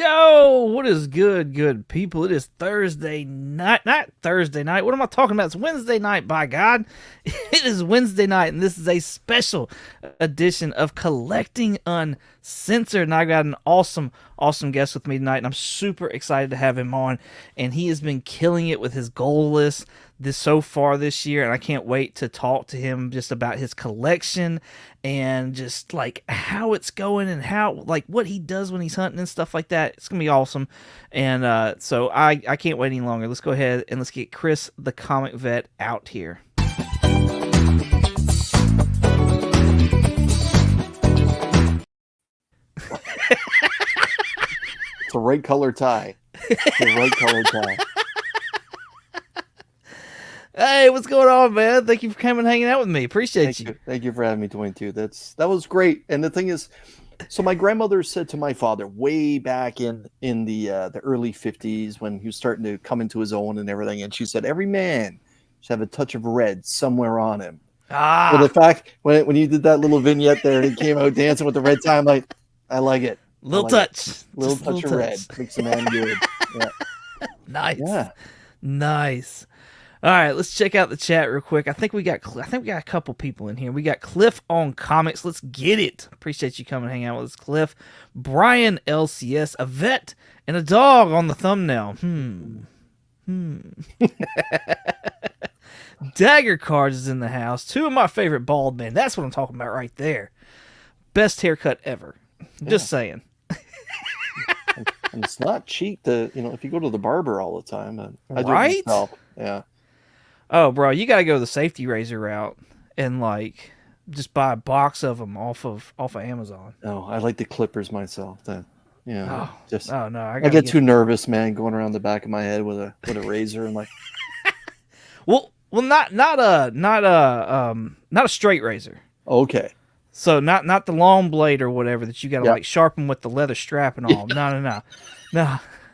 Yo, what is good people? It is Thursday night. Not Thursday night. What am I talking about? It's Wednesday night, by God. It is Wednesday night, and this is a special edition of Collecting Uncensored. And I got an awesome guest with me tonight, and I'm super excited to have him on. And he has been killing it with his goal list so far this year, and I can't wait to talk to him just about his collection and just like how it's going and how like what he does when he's hunting and stuff like that. It's gonna be awesome, and so I can't wait any longer. Let's go ahead and let's get Chris the Comic Vet out here. It's a right color tie. It's a right color tie. Hey, what's going on, man? Thank you for coming and hanging out with me. Appreciate you. Thank you for having me, 22. That was great. And the thing is, so my grandmother said to my father way back in the early 50s when he was starting to come into his own and everything, and she said every man should have a touch of red somewhere on him. Ah, well, the fact when you did that little vignette there and he came out dancing with the red tie, I'm like, I like it. Little like touch. It. Little touch of red makes a man good. Yeah. Nice. Yeah. Nice. All right, let's check out the chat real quick. I think we got a couple people in here. We got Cliff on comics. Let's get it. Appreciate you coming and hang out with us, Cliff. Brian LCS, a vet and a dog on the thumbnail. Dagger Cards is in the house. Two of my favorite bald men. That's what I'm talking about right there. Best haircut ever. Just saying. And it's not cheap to, if you go to the barber all the time. I do right? it myself. Yeah. Oh, bro, you got to go the safety razor route and like just buy a box of them off of Amazon. Oh, I like the clippers myself. I get too nervous, man, going around the back of my head with a razor and like. well, not a straight razor. Okay. So not the long blade or whatever that you got to like sharpen with the leather strap and all. No.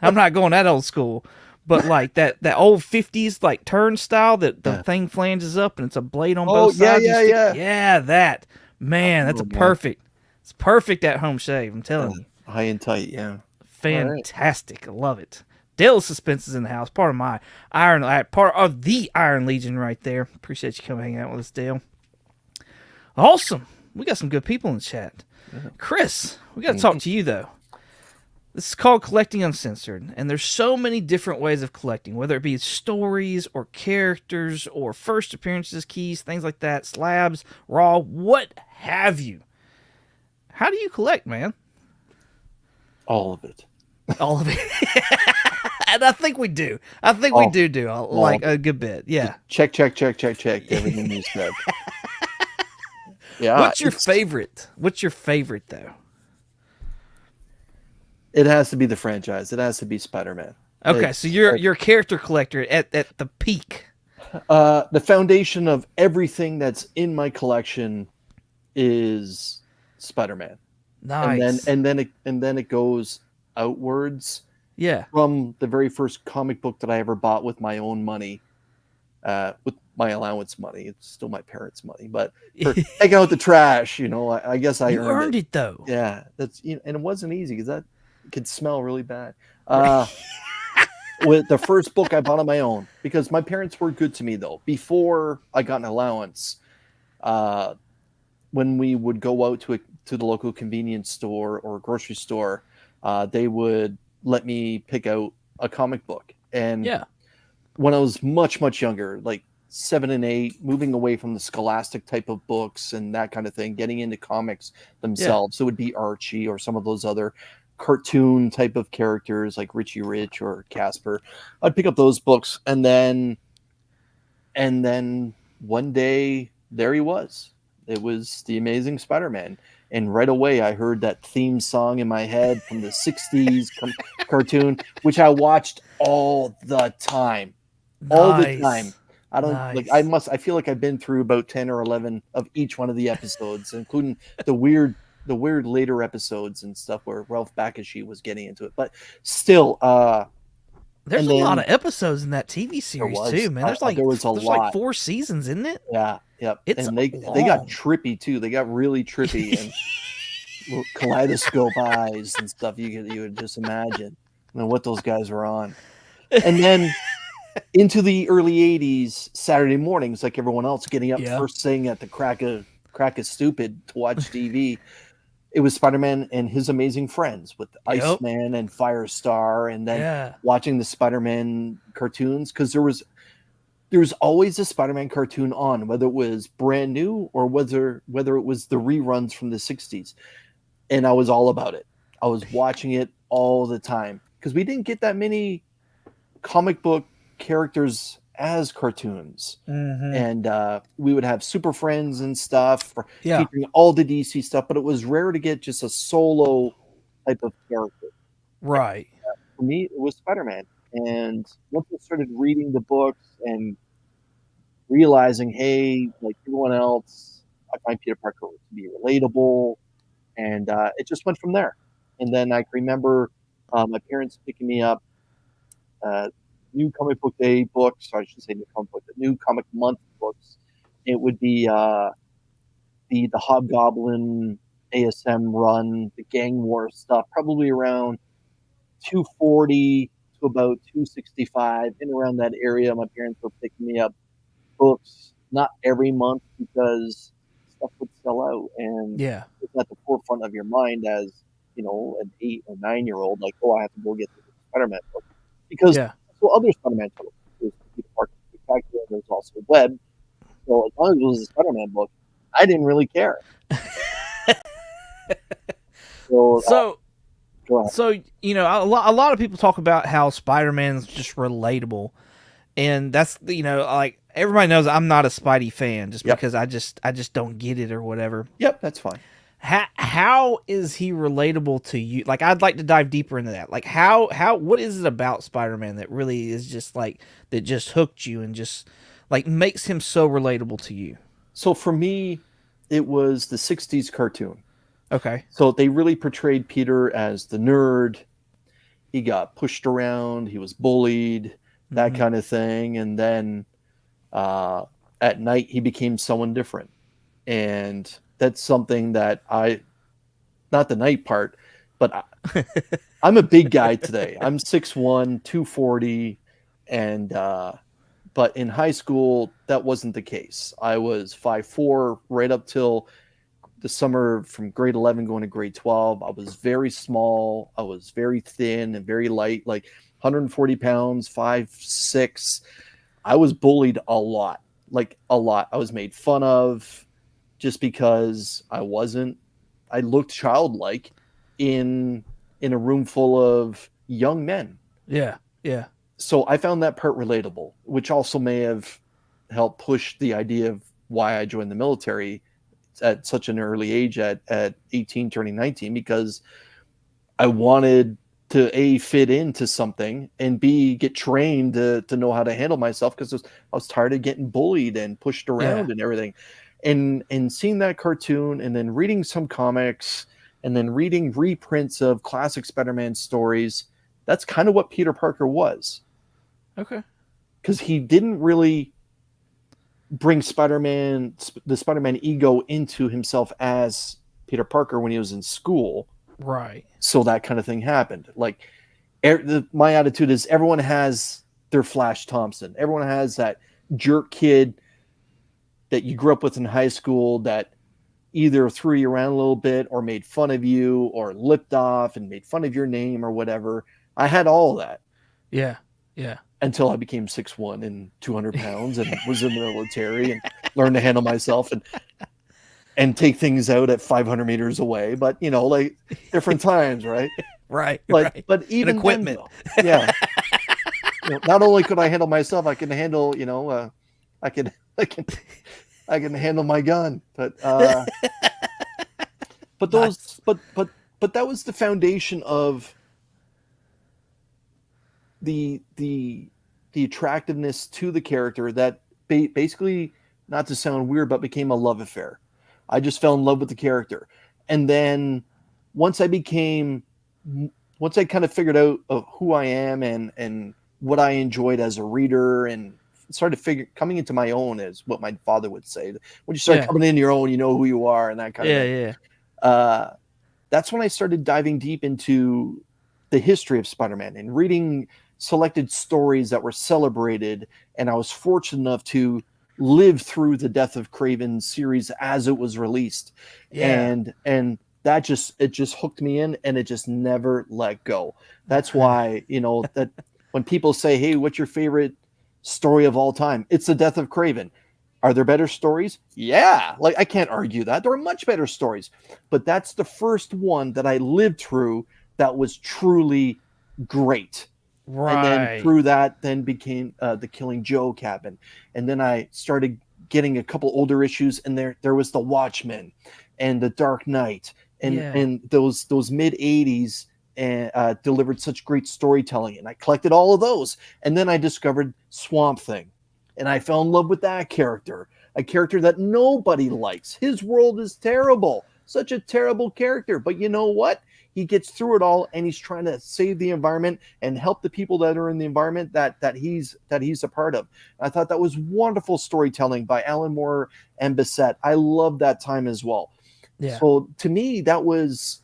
I'm not going that old school. But like that old 50s like turnstile that the thing flanges up and it's a blade on both sides. Yeah, that. Man, that's perfect. It's perfect at home shave, I'm telling you. High and tight, yeah. Fantastic. Right. I love it. Dale Suspense is in the house. Part of the Iron Legion right there. Appreciate you coming hanging out with us, Dale. Awesome. We got some good people in the chat. Yeah. Chris, we got to talk to you though. This is called Collecting Uncensored, and there's so many different ways of collecting, whether it be stories or characters or first appearances, keys, things like that, slabs, raw, what have you. How do you collect, man? All of it. All of it. And I think we do. We do like a good bit. Yeah. Check. Everything you said. Yeah. What's your favorite? What's your favorite, though? It has to be the franchise. It has to be Spider-Man. Okay, so you're a character collector at the peak. The foundation of everything that's in my collection is Spider-Man. Nice. And then it goes outwards. Yeah. From the very first comic book that I ever bought with my own money, with my allowance money. It's still my parents' money, but for taking out the trash, I guess I earned it though. Yeah, that's and it wasn't easy because that could smell really bad. With the first book I bought on my own, because my parents were good to me though. Before I got an allowance, when we would go out to the local convenience store or grocery store, they would let me pick out a comic book. And when I was much younger, like 7 and 8, moving away from the scholastic type of books and that kind of thing, getting into comics themselves, it would be Archie or some of those other cartoon type of characters like Richie Rich or Casper. I'd pick up those books, and then one day there he was. It was the Amazing Spider-Man, and right away I heard that theme song in my head from the 60s cartoon, which I watched all the time. All the time. I don't I feel like I've been through about 10 or 11 of each one of the episodes, including the weird later episodes and stuff where Ralph Bakshi was getting into it. But still, there's a lot of episodes in that TV series too, man. There's like 4 seasons, isn't it? Yeah, yep. It's and they got trippy too. They got really trippy, and kaleidoscope eyes and stuff. You would just imagine, what those guys were on. And then into the early 80s, Saturday mornings, like everyone else, getting up first thing at the crack of stupid to watch TV. It was Spider-Man and His Amazing Friends with Iceman and Firestar, and then watching the Spider-Man cartoons, because there was always a Spider-Man cartoon on, whether it was brand new or whether it was the reruns from the 60s. And I was all about it. I was watching it all the time because we didn't get that many comic book characters as cartoons. And we would have Super Friends and stuff featuring all the DC stuff, but it was rare to get just a solo type of character. Right. And, for me, it was Spider-Man. And once I started reading the books and realizing, hey, like everyone else, I find Peter Parker to be relatable, and it just went from there. And then I remember my parents picking me up new comic book day books, or I should say new comic book, new comic month books. It would be the Hobgoblin ASM run, the Gang War stuff, probably around 240 to about 265, in around that area. My parents were picking me up books, not every month, because stuff would sell out, and it's at the forefront of your mind as an 8 or 9-year-old, like, oh, I have to go get the Spider-Man book, because other Spider-Man titles. There's Peter Parker Spectacular, there's also Web. So as long as it was a Spider-Man book, I didn't really care. So a lot of people talk about how Spider-Man's just relatable, and that's like everybody knows I'm not a Spidey fan just because I just don't get it or whatever. Yep, that's fine. How is he relatable to you? Like, I'd like to dive deeper into that. Like, what is it about Spider-Man that really is just like that just hooked you and just like makes him so relatable to you? So for me, it was the 60s cartoon. Okay. So they really portrayed Peter as the nerd. He got pushed around, he was bullied, that kind of thing. And then at night, he became someone different. And that's something that not the night part, but I'm a big guy today. I'm 6'1", 240. And, but in high school, that wasn't the case. I was 5'4", right up till the summer from grade 11 going to grade 12. I was very small. I was very thin and very light, like 140 pounds, 5'6". I was bullied a lot, like a lot. I was made fun of just because I looked childlike in a room full of young men. Yeah. So I found that part relatable, which also may have helped push the idea of why I joined the military at such an early age, at 18 turning 19, because I wanted to A, fit into something, and B, get trained to know how to handle myself, because I was tired of getting bullied and pushed around and everything. And seeing that cartoon, and then reading some comics, and then reading reprints of classic Spider-Man stories, that's kind of what Peter Parker was. Okay. Because he didn't really bring the Spider-Man ego into himself as Peter Parker when he was in school. Right. So that kind of thing happened. Like, my attitude is everyone has their Flash Thompson. Everyone has that jerk kid that you grew up with in high school that either threw you around a little bit or made fun of you or lipped off and made fun of your name or whatever. I had all of that. Yeah. Until I became 6'1" and 200 pounds and was in the military and learned to handle myself and take things out at 500 meters away. But, like different times, right? Right. But even and equipment. Then, not only could I handle myself, I can handle, I can handle my gun. But those, but that was the foundation of the attractiveness to the character that basically, not to sound weird, but became a love affair. I just fell in love with the character. And then once I kind of figured out who I am and what I enjoyed as a reader, and started coming into my own, as what my father would say. When you start coming into your own, you know who you are, and that kind of thing. that's when I started diving deep into the history of Spider-Man and reading selected stories that were celebrated. And I was fortunate enough to live through the Death of Kraven series as it was released. Yeah. And that just hooked me in, and it just never let go. That's why, that when people say, "Hey, what's your favorite story of all time?" It's the Death of Kraven. Are there better stories? Yeah, like I can't argue that. There are much better stories, but that's the first one that I lived through that was truly great. And then Right. through that, then became the Killing Joe cabin, and then I started getting a couple older issues, and there was the Watchmen, and the Dark Knight, and Yeah. and those mid '80s and delivered such great storytelling, and I collected all of those, and then I discovered Swamp Thing, and I fell in love with that character, a character that nobody likes. His world is terrible, such a terrible character, but you know what? He gets through it all, and he's trying to save the environment and help the people that are in the environment that he's a part of. I thought that was wonderful storytelling by Alan Moore and Bissett. I love that time as well. Yeah. So to me, that was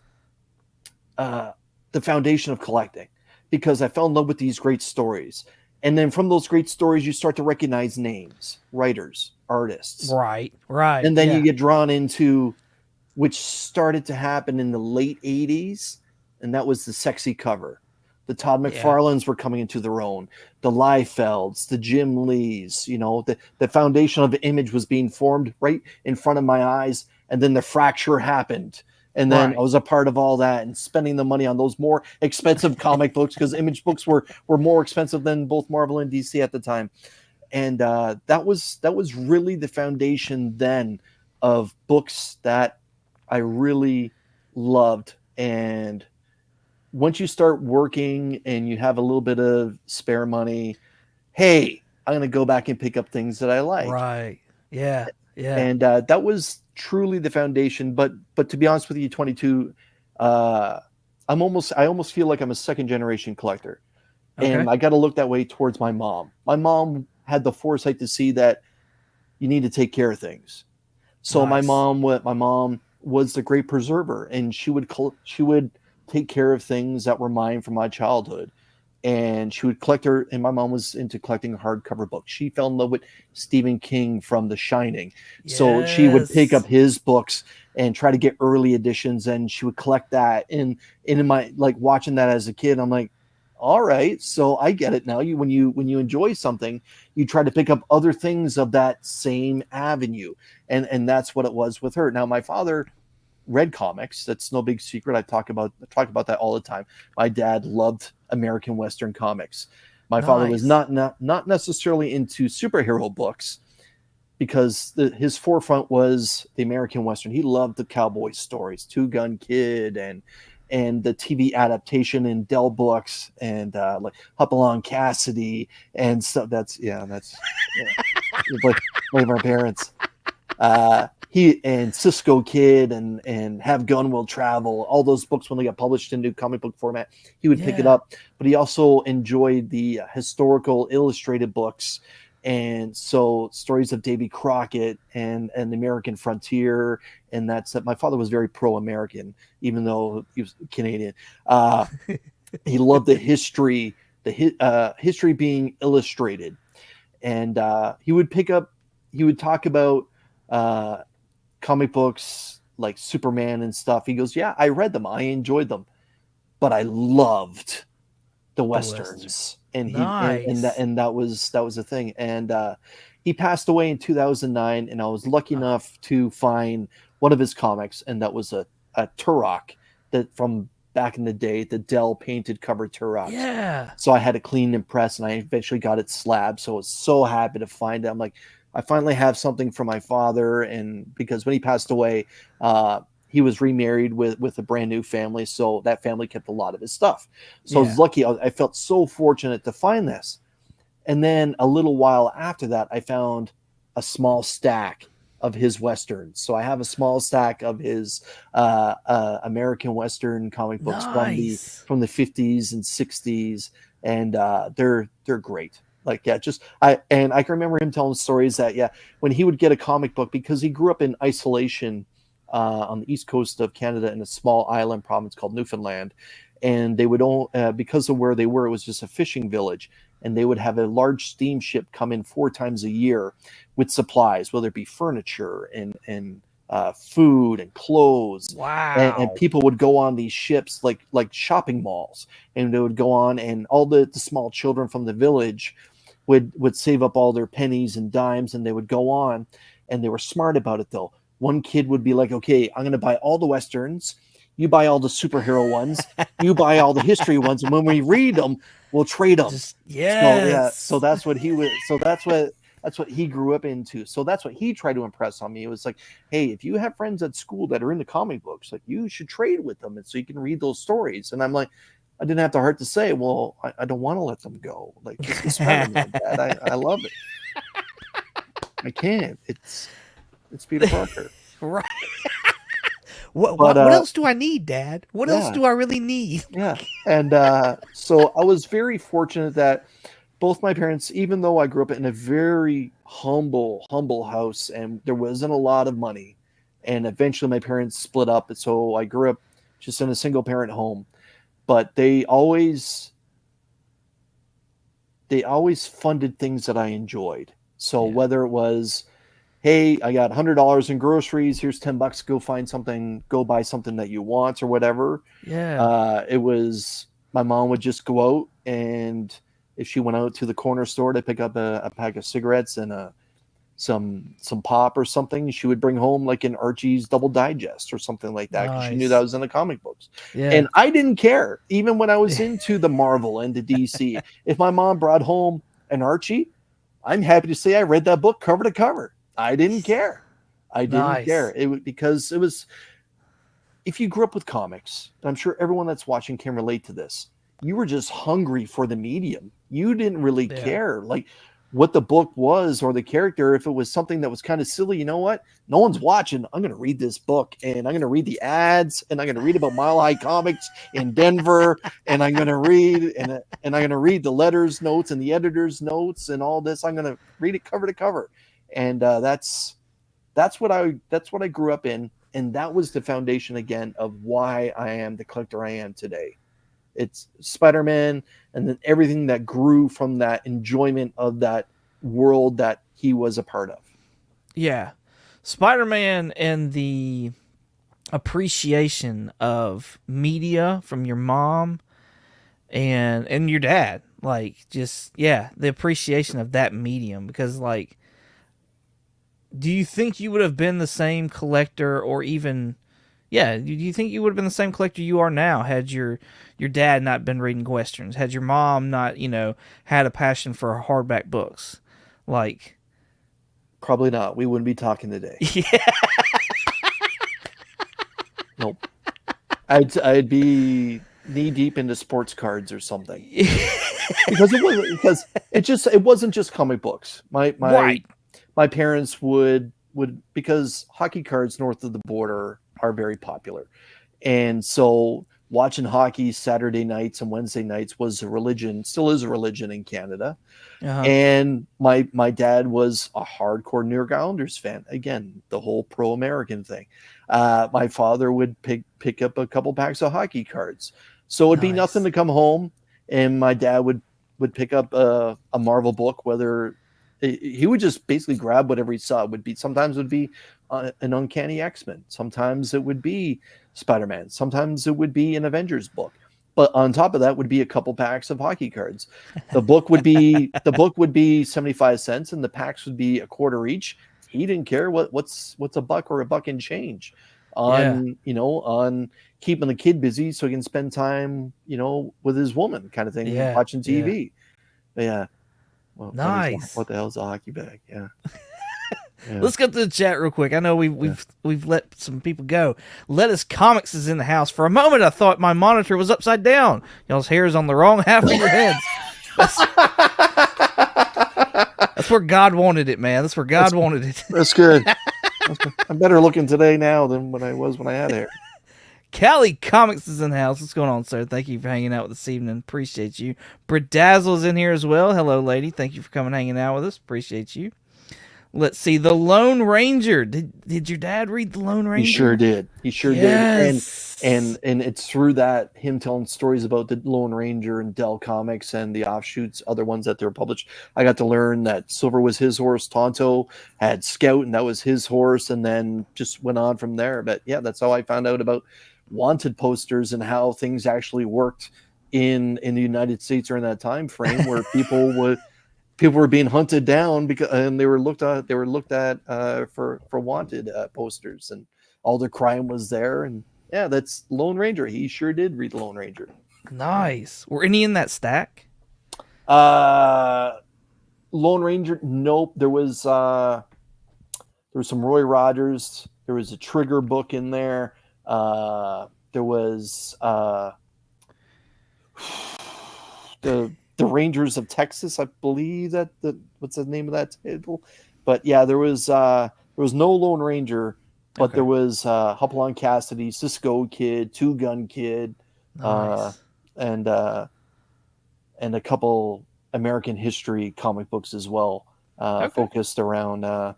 the foundation of collecting, because I fell in love with these great stories. And then from those great stories, you start to recognize names, writers, artists. Right. Right. And then Yeah. you get drawn into, which started to happen in the late 80s, and that was the sexy cover. The Todd Yeah. McFarlanes were coming into their own, the Liefelds, the Jim Lees, the foundation of the Image was being formed right in front of my eyes, and then the fracture happened. And then Right. I was a part of all that and spending the money on those more expensive comic books, because Image books were more expensive than both Marvel and DC at the time. And that was really the foundation then of books that I really loved. And once you start working and you have a little bit of spare money, hey, I'm going to go back and pick up things that I like. Right. Yeah. Yeah. And that was truly the foundation. But to be honest with you, 22, I almost feel like I'm a second generation collector. Okay. And I got to look that way towards my mom. My mom had the foresight to see that you need to take care of things. So Nice. my mom was the great preserver, and she would take care of things that were mine from my childhood. And she would collect her, and my mom was into collecting hardcover books. She fell in love with Stephen King from The Shining. So she would pick up Yes. his books and try to get early editions, and she would collect that. And in my, like, watching that as a kid, I'm like, all right, so I get it now. When you enjoy something, you try to pick up other things of that same avenue. And that's what it was with her. Now, my father read comics. That's no big secret. I talk about that all the time. My dad loved American Western comics. My father was Nice. not necessarily into superhero books, because his forefront was the American Western. He loved the cowboy stories, Two Gun Kid, and the TV adaptation in Dell Books, and like Hopalong Cassidy and stuff. That's blame our parents. He and Cisco Kid and Have Gun Will Travel, all those books when they got published into comic book format, he would pick it Yeah. up. But he also enjoyed the historical illustrated books, and so stories of Davy Crockett and the American frontier, and that's that. My father was very pro-American, even though he was Canadian. He loved the history, history being illustrated, and he would talk about comic books like Superman and stuff. He goes, "Yeah, I read them. I enjoyed them, but I loved the Western. westerns." And Nice. that was the thing. And he passed away in 2009, and I was lucky enough to find one of his comics, and that was a Turok that from back in the day, the Dell painted cover Turoks. Yeah. So I had it cleaned and pressed, and I eventually got it slabbed. So I was so happy to find it. I'm like, I finally have something for my father. And because when he passed away, he was remarried with a brand new family. So that family kept a lot of his stuff. So I was lucky. I felt so fortunate to find this. And then a little while after that, I found a small stack of his westerns. So I have a small stack of his American Western comic books Nice. from the 50s and 60s, and they're great. Like, yeah, I can remember him telling stories that when he would get a comic book, because he grew up in isolation on the east coast of Canada in a small island province called Newfoundland. And they would because of where they were, it was just a fishing village. And they would have a large steamship come in 4 times a year with supplies, whether it be furniture and food and clothes. Wow. And people would go on these ships like shopping malls, and they would go on, and all the small children from the village would save up all their pennies and dimes, and they would go on, and they were smart about it though. One kid would be like, okay, I'm going to buy all the Westerns. You buy all the superhero ones. You buy all the history ones. And when we read them, we'll trade them. Yes. So that's what he was. So that's what he grew up into. So that's what he tried to impress on me. It was like, hey, if you have friends at school that are into comic books, like, you should trade with them, and so you can read those stories. And I'm like, I didn't have the heart to say, well, I don't want to let them go. Like, it's Spider-Man, Dad. I love it. I can't. It's Peter Parker. Right. What else do I need, Dad? What else do I really need? Yeah. And so I was very fortunate that both my parents, even though I grew up in a very humble house and there wasn't a lot of money, and eventually my parents split up. And so I grew up just in a single parent home, but they always funded things that I enjoyed. So whether it was, hey, I got $100 in groceries, here's $10, go find something, go buy something that you want or whatever. Yeah. It was, my mom would just go out, and if she went out to the corner store to pick up a pack of cigarettes and some pop or something, she would bring home like an Archie's Double Digest or something like that, because she knew that was in the comic books. Yeah. And I didn't care. Even when I was into the Marvel and the DC, if my mom brought home an Archie, I'm happy to say I read that book cover to cover. I didn't care. Care. Because it was, if you grew up with comics, and I'm sure everyone that's watching can relate to this, you were just hungry for the medium. You didn't really care like what the book was or the character. If it was something that was kind of silly, you know what? No one's watching. I'm going to read this book, and I'm going to read the ads, and I'm going to read about Mile High Comics in Denver, and I'm going to read and I'm going to read the letters notes and the editor's notes and all this. I'm going to read it cover to cover. And that's what I grew up in, and that was the foundation again of why I am the collector I am today. It's Spider-Man, and then everything that grew from that enjoyment of that world that he was a part of. Yeah, Spider-Man and the appreciation of media from your mom and your dad, like, just the appreciation of that medium, because like, do you think you would have been the same collector, or even, do you think you would have been the same collector you are now had your dad not been reading Westerns, had your mom not, had a passion for hardback books? Like, probably not. We wouldn't be talking today. Yeah. Nope. I'd be knee deep into sports cards or something. because it wasn't just comic books. My parents would, because hockey cards north of the border are very popular. And so watching hockey Saturday nights and Wednesday nights was a religion, still is a religion in Canada. Uh-huh. And my dad was a hardcore New York Islanders fan. Again, the whole pro-American thing. My father would pick up a couple packs of hockey cards. So it'd be nothing to come home, and my dad would pick up a Marvel book, whether he would just basically grab whatever he saw. Sometimes it would be an Uncanny X-Men. Sometimes it would be Spider-Man. Sometimes it would be an Avengers book. But on top of that would be a couple packs of hockey cards. The book would be 75 cents, and the packs would be $0.25 each. He didn't care what's a buck or a buck and change on keeping the kid busy so he can spend time with his woman, kind of thing, watching TV. Yeah. Well, nice. What the hell's a hockey bag? Yeah. Let's go to the chat real quick. I know we've let some people go. Lettuce Comics is in the house. For a moment, I thought my monitor was upside down. Y'all's hair is on the wrong half of your heads. That's where God wanted it, man. That's where God wanted it. That's good. I'm better looking today now than when I was when I had hair. Cali Comics is in the house. What's going on, sir? Thank you for hanging out with us this evening. Appreciate you. Bridazzle is in here as well. Hello, lady. Thank you for coming hanging out with us. Appreciate you. Let's see, The Lone Ranger. Did your dad read The Lone Ranger? He sure did. He sure yes. did. And it's through that, him telling stories about the Lone Ranger and Dell Comics and the offshoots, other ones that they were published. I got to learn that Silver was his horse, Tonto had Scout, and that was his horse, and then just went on from there. But yeah, that's how I found out about wanted posters and how things actually worked in the United States during that time frame, where people were being hunted down because and they were looked at for wanted posters, and all the crime was there. And yeah, that's Lone Ranger. He sure did read Lone Ranger. Nice. Were any in that stack? Lone Ranger, nope. There was some Roy Rogers. There was a Trigger book in there. There was the Rangers of Texas, I believe what's the name of that title? But yeah, there was no Lone Ranger, but there was Hopalong Cassidy, Cisco Kid, Two Gun Kid, nice. And a couple American history comic books as well, focused around the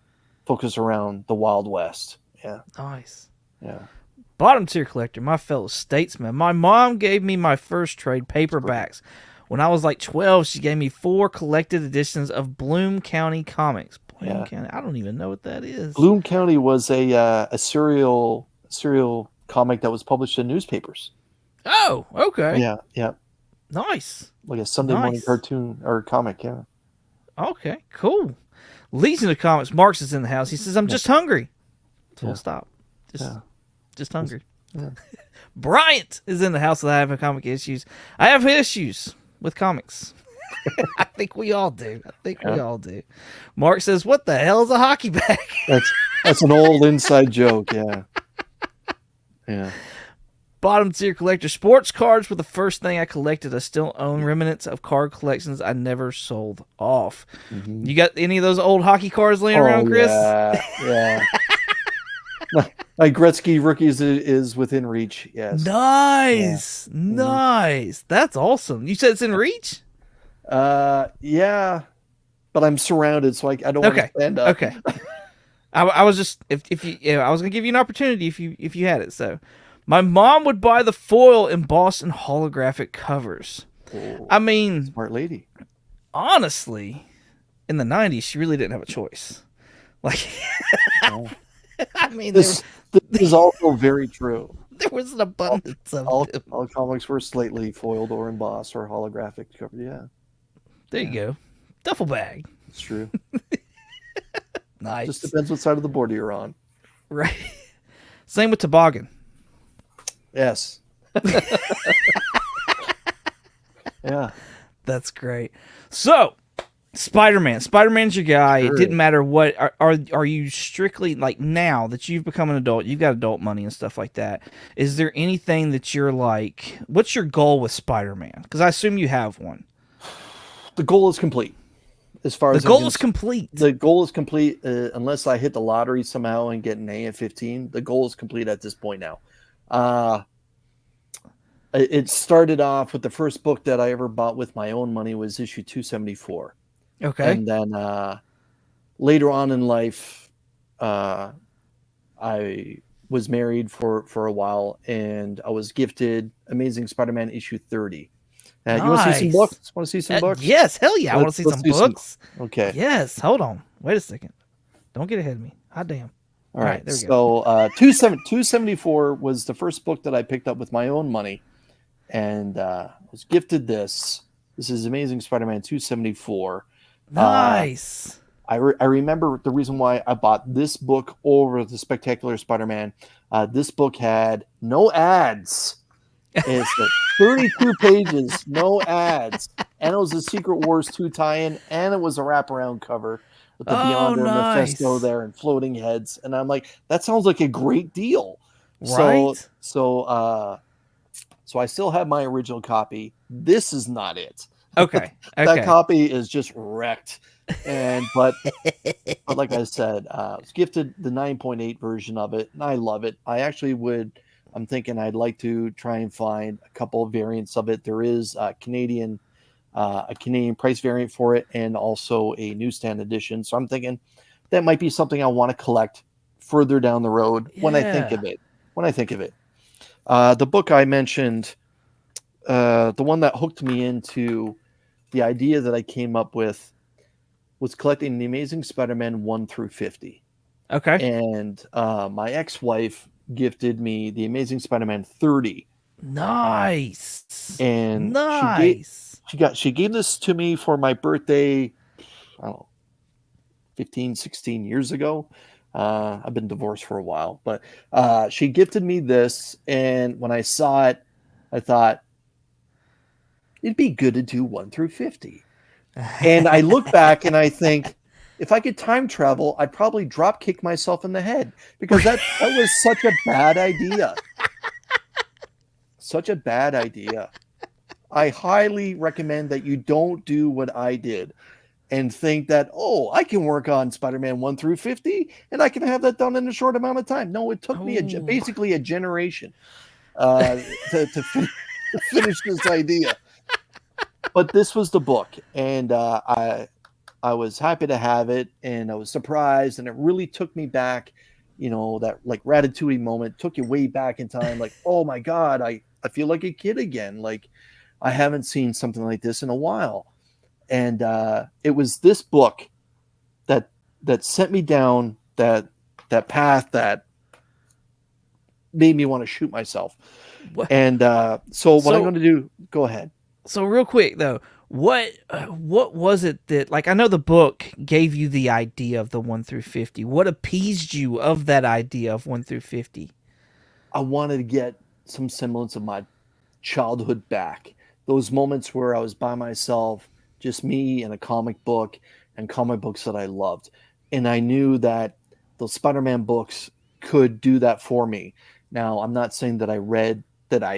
Wild West. Yeah, nice. Yeah. Bottom tier collector, my fellow statesman. My mom gave me my first trade paperbacks. When I was like 12, she gave me 4 collected editions of Bloom County comics. Bloom County, I don't even know what that is. Bloom County was a serial comic that was published in newspapers. Oh, okay. Yeah. Nice. Like a Sunday morning cartoon or comic, yeah. Okay, cool. Legion of Comics, Marks is in the house. He says, I'm just hungry. Full stop. Just hungry. Yeah. Bryant is in the house that I have comic issues. I have issues with comics. I think we all do. We all do. Mark says, what the hell is a hockey bag? That's an old inside joke, yeah. Yeah. Bottom tier collector. Sports cards were the first thing I collected. I still own remnants of card collections I never sold off. Mm-hmm. You got any of those old hockey cards laying around, Chris? Yeah. My Gretzky rookies is within reach. Yes. Nice. Yeah. Nice. That's awesome. You said it's in reach? Yeah. But I'm surrounded, so I don't want to stand up. Okay. I was just if you I was gonna give you an opportunity if you had it. So my mom would buy the foil embossed and holographic covers. Oh, I mean, smart lady. Honestly, in the 90s, she really didn't have a choice. Like, I mean, this is also very true. There was an abundance of them. All comics were slightly foiled or embossed or holographic covered. Yeah. There you go. Duffel bag. It's true. Nice. Just depends what side of the border you're on. Right. Same with toboggan. Yes. Yeah. That's great. So, Spider-Man's your guy. Sure. It didn't matter what. Are you strictly, like, now that you've become an adult, you've got adult money and stuff like that, is there anything that you're like, what's your goal with Spider-Man? Because I assume you have one. The goal is complete. As far as the goal is complete. The goal is complete unless I hit the lottery somehow and get an A at 15. The goal is complete at this point now. It started off with the first book that I ever bought with my own money was issue 274. Okay. And then later on in life, I was married for a while, and I was gifted Amazing Spider-Man issue 30. Nice. You want to see some books? Want to see some books? Yes, hell yeah. I want to see some books. Okay. Yes, hold on. Wait a second. Don't get ahead of me. Hot damn. All right. There we go. 274 was the first book that I picked up with my own money, and was gifted this. This is Amazing Spider-Man 274. Nice. I remember the reason why I bought this book over the Spectacular Spider-Man. This book had no ads. It's like 32 pages, no ads, and it was a Secret Wars 2 tie-in, and it was a wraparound cover with the Beyonder Mephisto there and floating heads. And I'm like, that sounds like a great deal. Right. So I still have my original copy. This is not it. Okay. That copy is just wrecked. But like I said, I was gifted the 9.8 version of it, and I love it. I'm thinking I'd like to try and find a couple of variants of it. There is a Canadian price variant for it, and also a newsstand edition. So I'm thinking that might be something I want to collect further down the road when I think Yeah. of it. The book I mentioned, the one that hooked me into the idea that I came up with was collecting the Amazing Spider-Man 1 through 50. Okay. And my ex-wife gifted me the Amazing Spider-Man 30. Nice. And Nice. she gave this to me for my birthday, I don't know, 15, 16 years ago. I've been divorced for a while, but she gifted me this, and when I saw it, I thought it'd be good to do 1 through 50. And I look back and I think, if I could time travel, I'd probably drop kick myself in the head, because that was such a bad idea. Such a bad idea. I highly recommend that you don't do what I did and think that, oh, I can work on Spider-Man 1 through 50 and I can have that done in a short amount of time. No, it took me basically a generation to finish this idea. But this was the book, and I was happy to have it, and I was surprised, and it really took me back, that like Ratatouille moment, took you way back in time. Like, oh my God, I feel like a kid again. Like, I haven't seen something like this in a while. And it was this book that sent me down that path that made me want to shoot myself. What? And so what I'm going to do, go ahead. So real quick though, what was it that, like, I know the book gave you the idea of the 1 through 50. What appeased you of that idea of 1 through 50? I wanted to get some semblance of my childhood back. Those moments where I was by myself, just me and a comic book and comic books that I loved. And I knew that those Spider-Man books could do that for me. Now, I'm not saying that I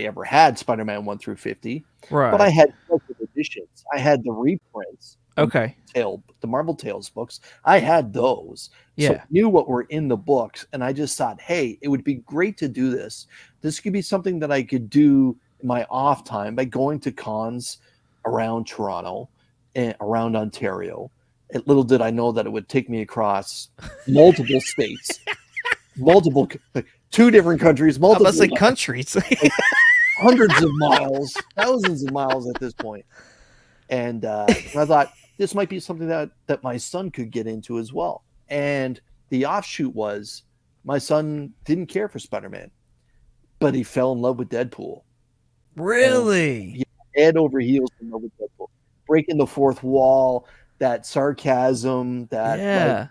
ever had Spider-Man 1 through 50, Right. but I had collected editions. I had the reprints. Okay. The Marvel Tales books. I had those. Yeah. So I knew what were in the books. And I just thought, hey, it would be great to do this. This could be something that I could do in my off time by going to cons around Toronto and around Ontario. And little did I know that it would take me across multiple states, two different countries, multiple countries. hundreds of miles, thousands of miles at this point. And I thought this might be something that my son could get into as well. And the offshoot was, my son didn't care for Spider-Man, but he fell in love with Deadpool. Really? Head over heels in love with Deadpool. Breaking the fourth wall, that sarcasm, that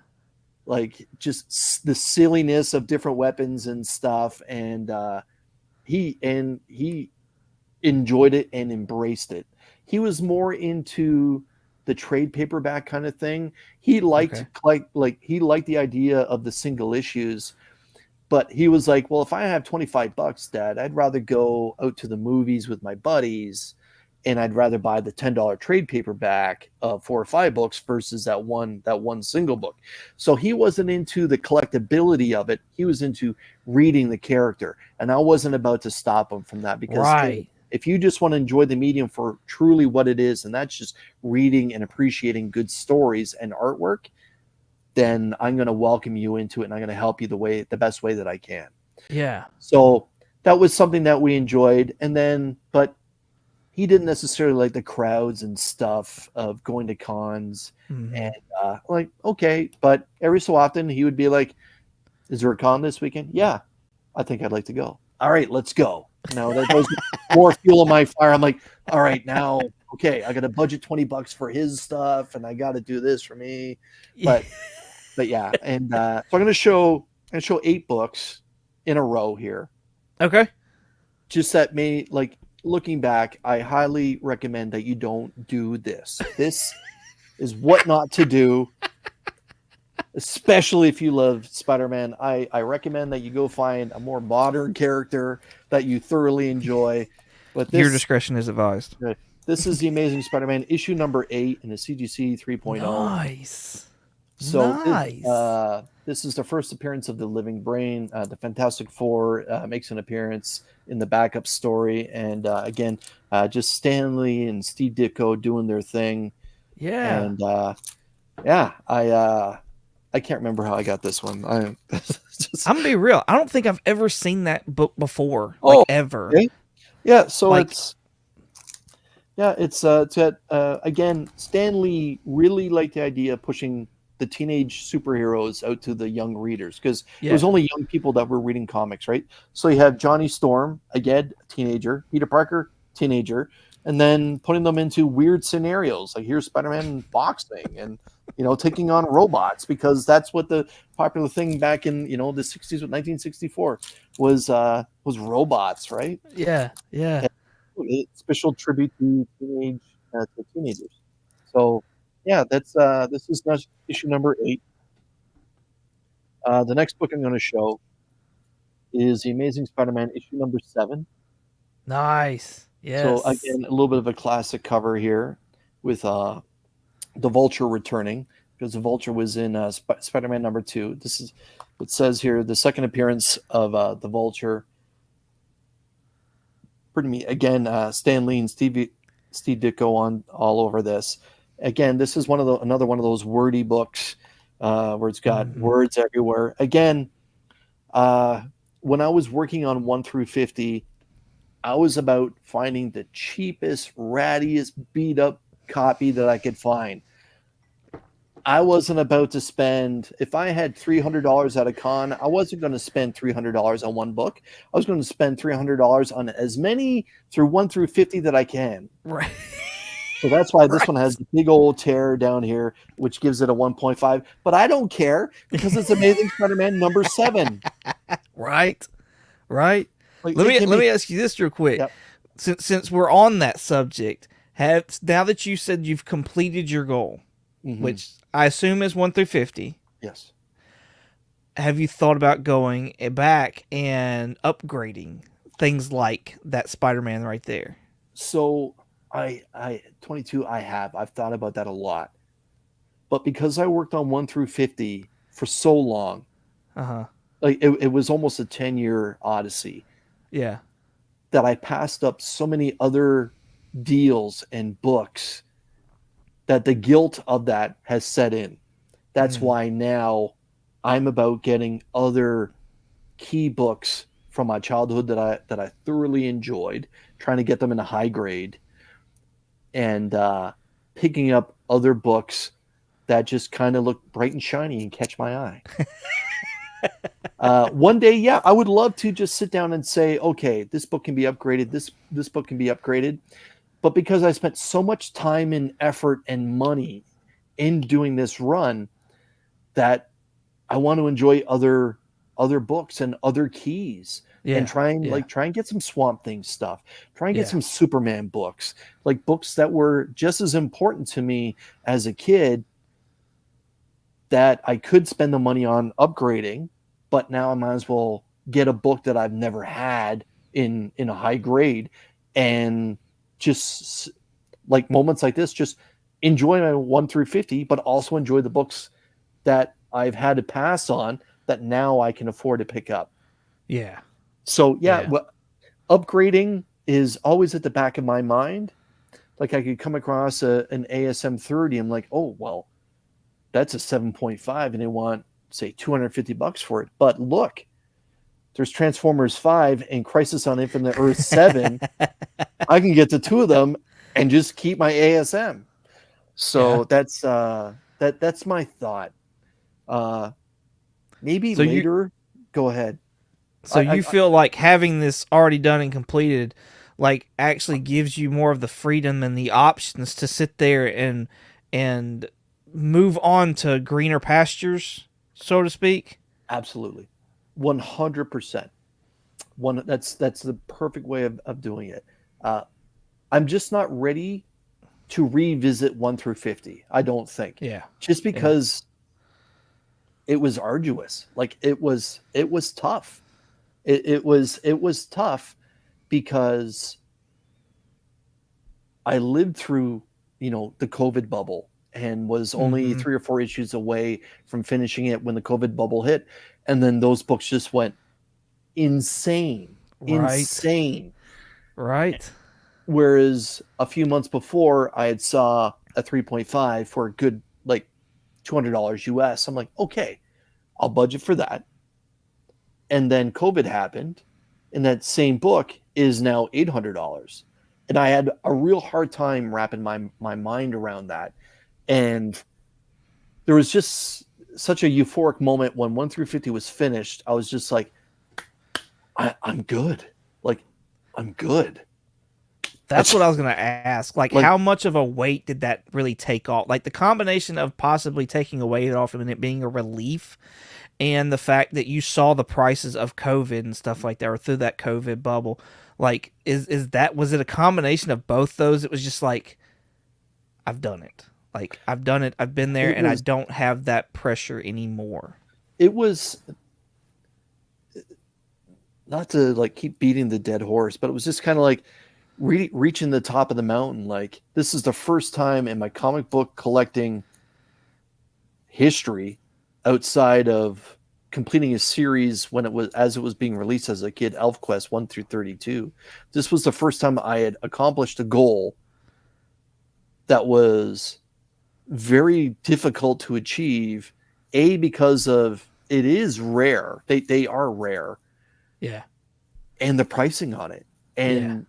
like just the silliness of different weapons and stuff. And he enjoyed it and embraced it. He was more into the trade paperback kind of thing. He liked he liked the idea of the single issues, but he was like, well, if I have $25, Dad, I'd rather go out to the movies with my buddies, and I'd rather buy the $10 trade paperback of 4 or 5 books versus that one single book. So he wasn't into the collectability of it. He was into reading the character, and I wasn't about to stop him from that, because if you just want to enjoy the medium for truly what it is, and that's just reading and appreciating good stories and artwork, then I'm going to welcome you into it, and I'm going to help you the best way that I can. Yeah. So that was something that we enjoyed. And then, but he didn't necessarily like the crowds and stuff of going to cons. Mm-hmm. And like, okay, but every so often he would be like, is there a con this weekend? Yeah, I think I'd like to go. All right, let's go. Now that goes more fuel on my fire. I'm like, all right, now, okay, I got to budget $20 for his stuff, and I got to do this for me. But yeah, and so I'm going to show 8 books in a row here. Okay. Just that may, like, looking back, I highly recommend that you don't do this. This is what not to do, especially if you love Spider-Man. I recommend that you go find a more modern character that you thoroughly enjoy. But your discretion is advised. This is the Amazing Spider-Man issue number 8 in the CGC 3.0. Nice. So this is the first appearance of the Living Brain. The Fantastic Four makes an appearance in the backup story, and again, just Stan Lee and Steve Ditko doing their thing. Yeah, and I I can't remember how I got this one. Just, I'm gonna be real. I don't think I've ever seen that book before, oh, like ever. okay. Yeah. So Like, it's at, again, Stan Lee really liked the idea of pushing the teenage superheroes out to the young readers, because it was yeah, only young people that were reading comics, right? So you have Johnny Storm, again, teenager, Peter Parker, teenager, and then putting them into weird scenarios. Like here's Spider-Man boxing and taking on robots, because that's what the popular thing back in the 60s with 1964 was robots, right? yeah, yeah. A special tribute to teenagers. So yeah, that's this is issue number 8. The next book I'm going to show is The Amazing Spider-Man issue number 7. Nice. So Yes. again, a little bit of a classic cover here with the Vulture returning, because the Vulture was in Spider-Man number 2. This is it says here, the second appearance of the Vulture. Pardon me again. Stan Lee and Steve Ditko on all over this. Again, this is another one of those wordy books where it's got words everywhere. Again, when I was working on 1 through 50, I was about finding the cheapest, rattiest, beat up copy that I could find. I wasn't about to spend, if I had $300 at a con, I wasn't going to spend $300 on one book. I was going to spend $300 on as many through 1 through 50 that I can. Right. So that's why this Right. one has the big old tear down here, which gives it a 1.5. But I don't care, because it's Amazing Spider-Man number 7. Right. Right. Like, Let me ask you this real quick. Yep. Since we're on that subject, now that you said you've completed your goal, which I assume is 1 through 50. Yes. Have you thought about going back and upgrading things like that Spider-Man right there? So I 22, I've thought about that a lot. But because I worked on 1 through 50 for so long, like it was almost a 10-year odyssey. Yeah. That I passed up so many other deals and books that the guilt of that has set in. That's why now I'm about getting other key books from my childhood that I thoroughly enjoyed, trying to get them in a high grade, and picking up other books that just kind of look bright and shiny and catch my eye. One day, yeah, I would love to just sit down and say, okay, this book can be upgraded. This book can be upgraded. But because I spent so much time and effort and money in doing this run, that I want to enjoy other books and other keys, and try and get some Swamp Thing stuff. Try and get some Superman books, like books that were just as important to me as a kid, that I could spend the money on upgrading, but now I might as well get a book that I've never had in a high grade, and just like moments like this, just enjoy my 1 through 50, but also enjoy the books that I've had to pass on that now I can afford to pick up. Yeah. So upgrading is always at the back of my mind. Like I could come across an ASM 30. I'm like, oh, well, that's a 7.5 and they want, say, $250 for it. But look, there's Transformers 5 and Crisis on Infinite Earth 7. I can get the two of them and just keep my ASM. So that's my thought. Maybe later. Go ahead. So you feel like having this already done and completed, like, actually gives you more of the freedom and the options to sit there and move on to greener pastures, so to speak? Absolutely. 100%. That's the perfect way of doing it. I'm just not ready to revisit 1 through 50. I don't think. Yeah. Just because it was arduous. Like it was tough. It was tough because I lived through, the COVID bubble, and was only 3 or 4 issues away from finishing it when the COVID bubble hit. And then those books just went insane. Right. Whereas a few months before, I had saw a 3.5 for a good, like, $200 US. I'm like, okay, I'll budget for that. And then COVID happened, and that same book is now $800. And I had a real hard time wrapping my mind around that. And there was just such a euphoric moment when 1 through 50 was finished. I was just like, I'm good. Like, I'm good. That's what I was going to ask. Like, how much of a weight did that really take off? Like, the combination of possibly taking a weight off and it being a relief, and the fact that you saw the prices of COVID and stuff like that, or through that COVID bubble. Like, was it a combination of both those? It was just like, I've done it. Like, I've done it. I've been there, and I don't have that pressure anymore. It was, not to like keep beating the dead horse, but it was just kind of like reaching the top of the mountain. Like, this is the first time in my comic book collecting history, outside of completing a series when it was being released as a kid, ElfQuest 1 through 32. This was the first time I had accomplished a goal that was very difficult to achieve, because of it is rare. They are rare. Yeah. And the pricing on it. And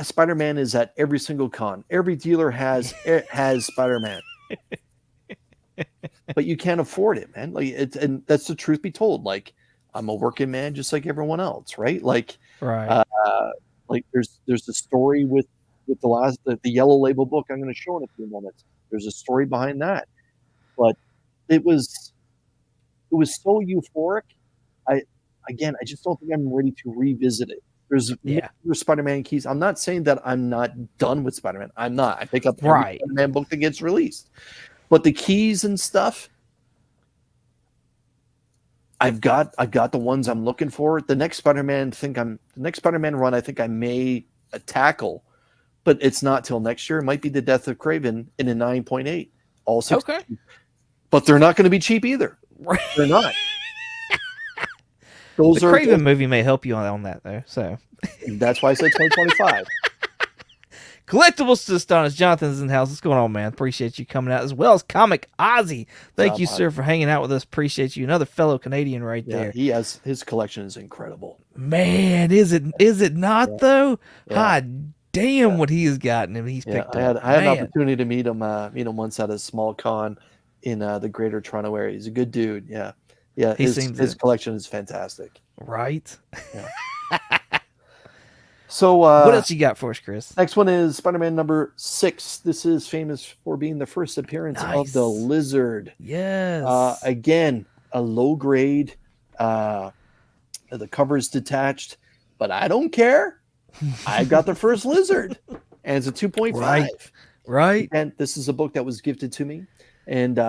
Spider-Man is at every single con. Every dealer has Spider-Man. But you can't afford it, man. Like, and that's the truth be told. Like, I'm a working man just like everyone else, right? Like, right. Like there's a story with the Yellow Label book I'm going to show in a few moments. There's a story behind that, but it was so euphoric. I just don't think I'm ready to revisit it. There's Spider-Man keys. I'm not saying that I'm not done with Spider-Man. I'm not. I pick up every Spider-Man book that gets released. But the keys and stuff, I've got the ones I'm looking for. The next Spider-Man run I think I may tackle, but it's not till next year. It might be the Death of Kraven in a 9.8. All 6. Okay. But they're not going to be cheap either. They're not. The Kraven movie may help you on that though. So that's why I said 2025. Collectibles to Astonish. Jonathan's in the house. What's going on, man? Appreciate you coming out, as well as Comic Ozzy. Thank you, sir, for hanging out with us. Appreciate you. Another fellow Canadian right there. His collection is incredible. Man, is it not though? God damn, what he has gotten and he's picked up. I had an opportunity to meet him once at a small con in the Greater Toronto area. He's a good dude. Yeah. His collection is fantastic. Right. Yeah. So what else you got for us, Chris? Next one is Spider-Man number 6. This is famous for being the first appearance of the Lizard. Yes. Again, a low grade. The cover is detached, but I don't care. I got the first Lizard, and it's a 2.5. Right. And this is a book that was gifted to me, and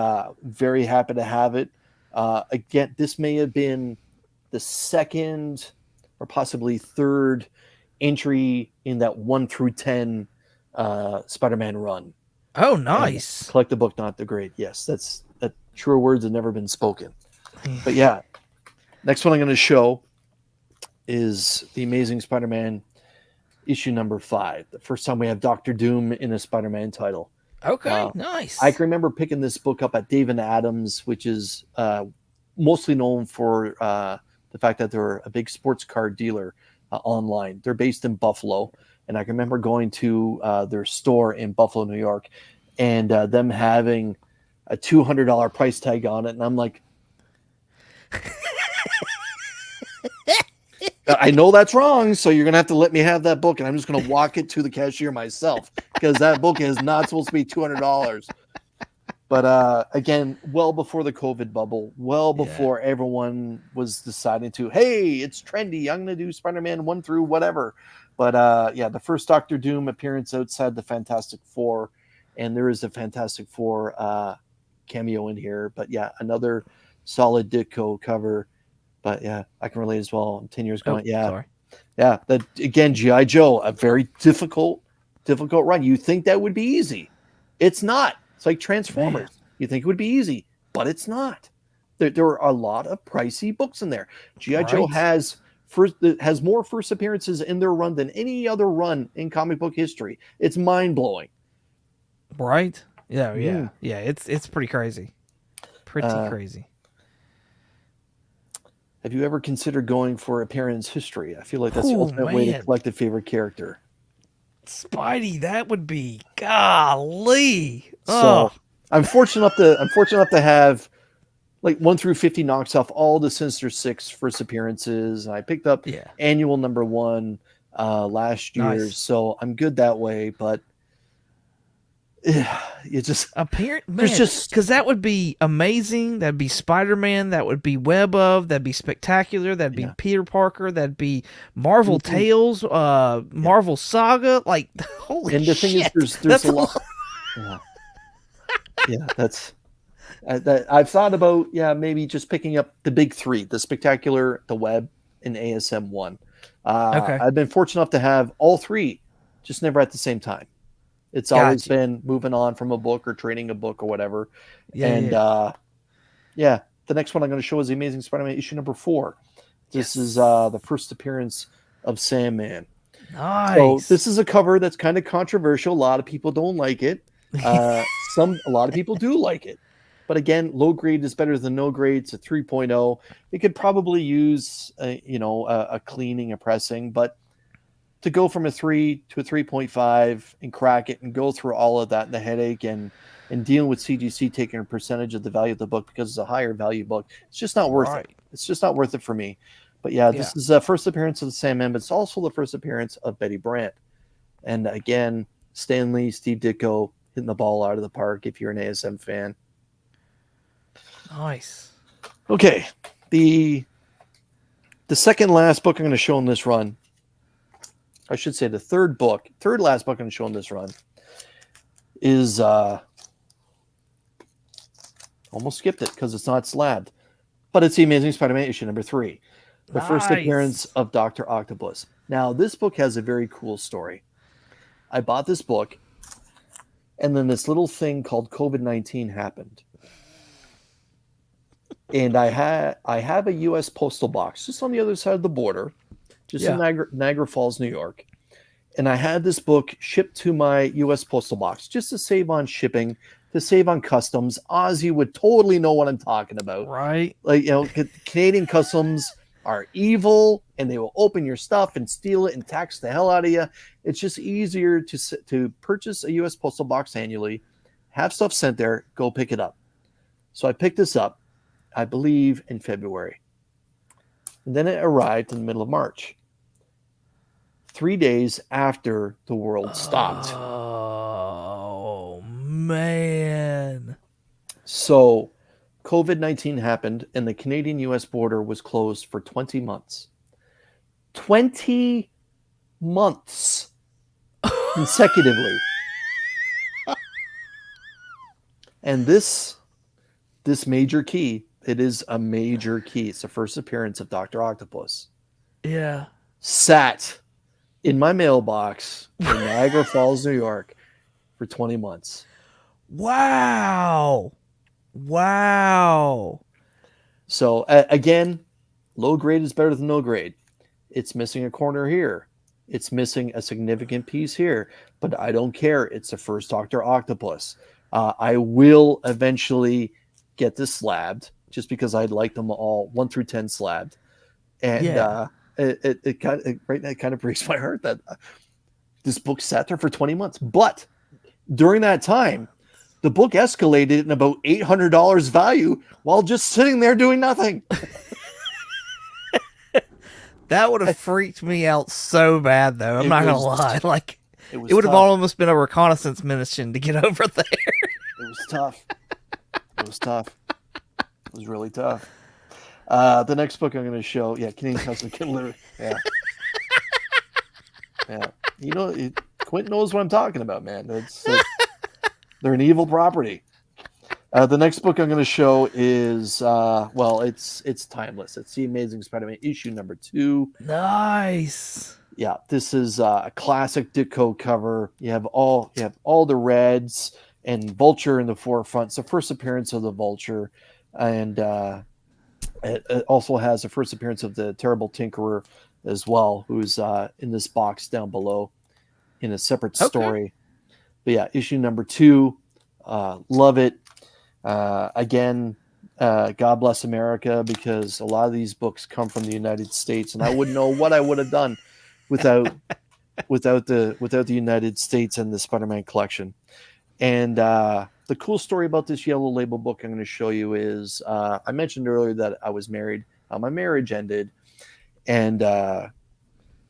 very happy to have it. Again, this may have been the second or possibly third entry in that 1 through 10 Spider-Man run. Oh, nice. And collect the book, not the grade. Yes, that truer words have never been spoken. But yeah, next one I'm going to show is the Amazing Spider-Man issue number 5. The first time we have Dr. Doom in a Spider-Man title. Okay, nice. I can remember picking this book up at Dave and Adams, which is mostly known for the fact that they're a big sports card dealer online. They're based in Buffalo, and I can remember going to their store in Buffalo, New York, and them having a $200 price tag on it, and I'm like, I know that's wrong, so you're gonna have to let me have that book, and I'm just gonna walk it to the cashier myself, because that book is not supposed to be $200. But again, well before the COVID bubble, before everyone was deciding to, hey, it's trendy, I'm going to do Spider-Man 1 through whatever. But the first Doctor Doom appearance outside the Fantastic Four, and there is a Fantastic Four cameo in here. But yeah, another solid Ditko cover. But yeah, I can relate as well. 10 years going, sorry. Yeah. That again, G.I. Joe, a very difficult run. You think that would be easy? It's not. It's like Transformers. Man. You think it would be easy, but it's not. There are a lot of pricey books in there. G.I. Joe has more first appearances in their run than any other run in comic book history. It's mind-blowing. Right. Yeah, Mm. yeah. It's pretty crazy. Pretty crazy. Have you ever considered going for a parent's history? I feel like that's the Oh ultimate way to man, collect a favorite character. Spidey, that would be golly. Oh, So I'm fortunate enough to have like 1 through 50 knocks off all the Sinister Six first appearances. I picked up yeah, annual #1 last year, nice. so I'm good that way. But you just A parent, there's man, just because that would be amazing. That'd be Spider Man. That would be Web of. That'd be spectacular. That'd be yeah. Peter Parker. That'd be Marvel Mhm. Tales. Yeah. Marvel Saga. Like, holy And the thing is, shit, there's that's a a lot. lot. Yeah, yeah. That I've thought about. Yeah, maybe just picking up the big three: the Spectacular, the Web, and ASM1. Okay, I've been fortunate enough to have all three, just never at the same time. It's always got you. been moving on from a book or trading a book or whatever. Yeah, And yeah. yeah, the next one I'm going to show is the Amazing Spider-Man issue #4. This is Yes, the first appearance of Sandman. So nice. this is a cover that's kind of controversial. A lot of people don't like it. A lot of people do like it. But again, low grade is better than no grade. It's a 3.0. It could probably use a cleaning, a pressing, but to go from a 3 to a 3.5 and crack it and go through all of that and the headache and dealing with CGC taking a percentage of the value of the book because it's a higher value book, it's just not worth it. Right. It's just not worth it for me. But yeah, Yeah. this is the first appearance of the Sandman, but it's also the first appearance of Betty Brant. And again, Stanley, Steve Ditko hitting the ball out of the park if you're an ASM fan. Nice. Okay, the second last book I'm going to show in this run, I should say the third last book I'm going to show in this run is almost skipped it because it's not slabbed, but it's the Amazing Spider-Man issue #3, the first appearance Nice. of Dr. Octopus. Now, this book has a very cool story. I bought this book, and then this little thing called COVID-19 happened. And I have a U.S. postal box just on the other side of the border, just in Yeah. Niagara Falls, New York. And I had this book shipped to my U.S. postal box just to save on shipping, to save on customs. Ozzy would totally know what I'm talking about. Right. Like, Canadian customs are evil, and they will open your stuff and steal it and tax the hell out of you. It's just easier to purchase a U.S. postal box annually, have stuff sent there, go pick it up. So I picked this up, I believe, in February. And then it arrived in the middle of March, 3 days after the world stopped. Oh man. So COVID-19 happened, and the Canadian-US border was closed for 20 months. 20 months consecutively. And this major key, it is a major key. It's the first appearance of Dr. Octopus. Yeah. Sat in my mailbox in Niagara Falls, New York for 20 months. Wow. Wow. So again, low grade is better than no grade. It's missing a corner here. It's missing a significant piece here, but I don't care. It's the first Dr. Octopus. I will eventually get this slabbed just because I'd like them all 1 through 10 slabbed. And Yeah. it kind of breaks my heart that this book sat there for 20 months. But during that time, the book escalated in about $800 value while just sitting there doing nothing. That would have freaked me out so bad, though. I'm It not gonna was lie. Like, it it was would have tough. almost been a reconnaissance mission to get over there. It was tough. It was tough. It was really tough. The next book I'm going to show, Canadian Custom Kindler. Yeah. Yeah. Quint knows what I'm talking about, man. They're an evil property. The next book I'm going to show is, it's timeless. It's The Amazing Spider-Man issue #2. Nice. Yeah, this is a classic Ditko cover. You have all the reds and Vulture in the forefront. It's the first appearance of the Vulture, and it also has the first appearance of the Terrible Tinkerer as well, who's in this box down below in a separate story. But yeah, issue #2. Love it. Again, God bless America, because a lot of these books come from the United States, and I wouldn't know what I would have done without the United States and the Spider-Man collection. And the cool story about this Yellow Label book I'm going to show you is, I mentioned earlier that I was married. My marriage ended, and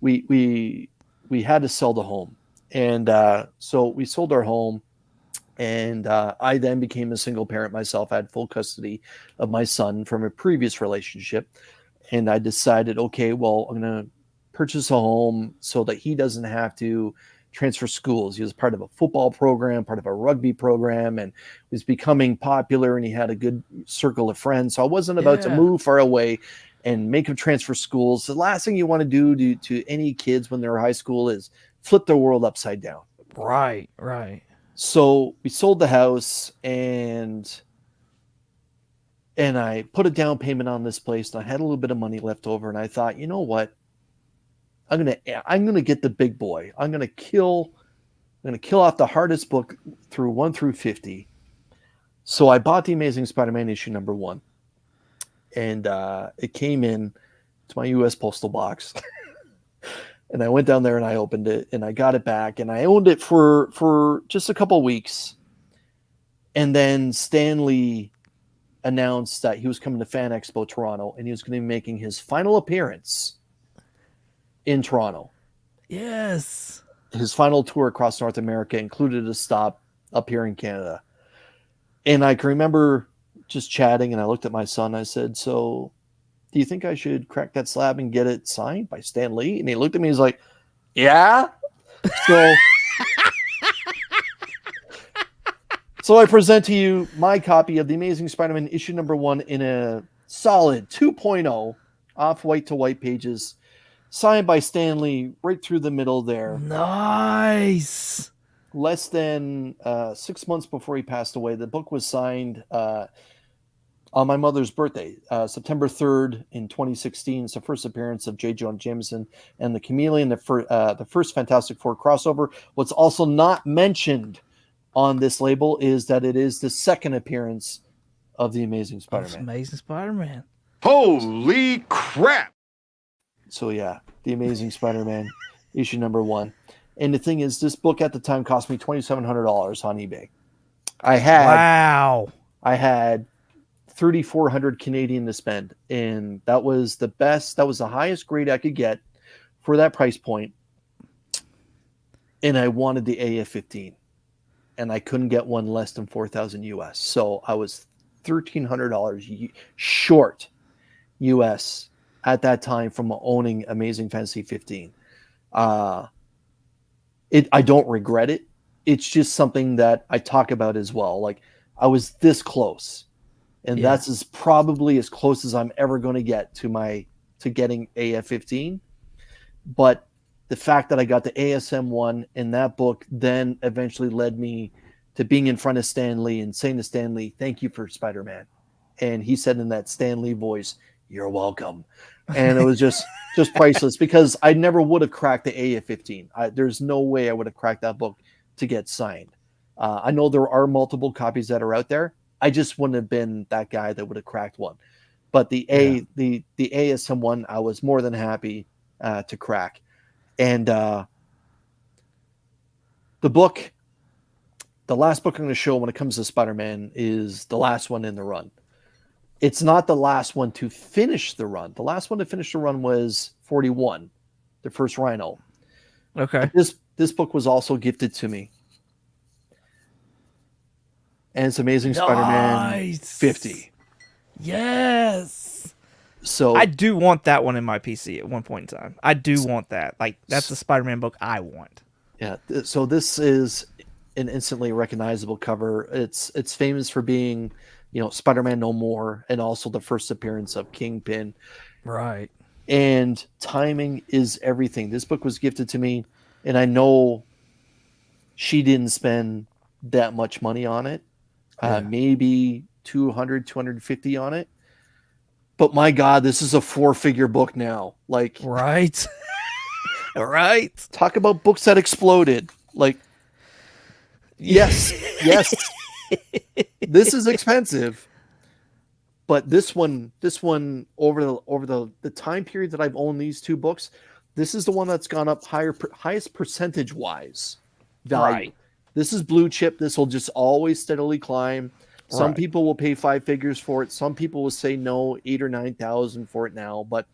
we had to sell the home, and so we sold our home. And I then became a single parent myself. I had full custody of my son from a previous relationship. And I decided, okay, well, I'm going to purchase a home so that he doesn't have to transfer schools. He was part of a football program, part of a rugby program, and was becoming popular, and he had a good circle of friends. So I wasn't about to move far away and make him transfer schools. The last thing you want to do to any kids when they're in high school is flip their world upside down. Right. So we sold the house, and I put a down payment on this place, and I had a little bit of money left over, and I thought, you know what? I'm gonna get the big boy. I'm gonna kill off the hardest book through 1 through 50. So I bought The Amazing Spider-Man issue number 1, and it came in to my U.S. postal box. And I went down there and I opened it and I got it back, and I owned it for just a couple of weeks. And then Stan Lee announced that he was coming to Fan Expo Toronto, and he was going to be making his final appearance in Toronto. Yes. His final tour across North America included a stop up here in Canada. And I can remember just chatting, and I looked at my son. I said, so do you think I should crack that slab and get it signed by Stan Lee? And he looked at me and was like, yeah. So I present to you my copy of The Amazing Spider-Man issue number 1 in a solid 2.0 off-white to white pages, signed by Stan Lee right through the middle there. Nice. Less than 6 months before he passed away. The book was signed on my mother's birthday, September 3rd in 2016. It's the first appearance of J. Jonah Jameson and the Chameleon, the first Fantastic Four crossover. What's also not mentioned on this label is that it is the second appearance of the Amazing Spider-Man. Amazing Spider-Man. Holy crap! So yeah, The Amazing Spider-Man issue number 1. And the thing is, this book at the time cost me $2,700 on eBay. I had 3,400 Canadian to spend, and that was the best. That was the highest grade I could get for that price point. And I wanted the AF-15, and I couldn't get one less than 4,000 US. So I was $1,300 short US at that time from owning Amazing Fantasy 15. I don't regret it. It's just something that I talk about as well. Like, I was this close, and that's probably as close as I'm ever going to get to getting AF-15. But the fact that I got the ASM one in that book then eventually led me to being in front of Stan Lee and saying to Stan Lee, "Thank you for Spider-Man." And he said in that Stan Lee voice, "You're welcome." And it was just priceless, because I never would have cracked the AF-15. There's no way I would have cracked that book to get signed. I know there are multiple copies that are out there. I just wouldn't have been that guy that would have cracked one. But the ASM one, I was more than happy to crack. And the last book I'm going to show when it comes to Spider-Man is the last one in the run. It's not the last one to finish the run. The last one to finish the run was 41, the first Rhino. Okay. This book was also gifted to me. And it's Amazing Spider-Man 50. Yes. So I do want that one in my PC at one point in time. I do want that. Like, that's the Spider-Man book I want. Yeah. So this is an instantly recognizable cover. It's famous for being, Spider-Man No More, and also the first appearance of Kingpin. Right. And timing is everything. This book was gifted to me, and I know she didn't spend that much money on it. Maybe 200, 250 on it. But my God, this is a 4-figure book now. Like, right. Right. Talk about books that exploded. Like, yes. This is expensive, but this one over the time period that I've owned these two books, this is the one that's gone up highest percentage wise value. Right. This is blue chip. This will just always steadily climb. Some people will pay 5 figures for it. Some people will say no, 8 or 9,000 for it now. But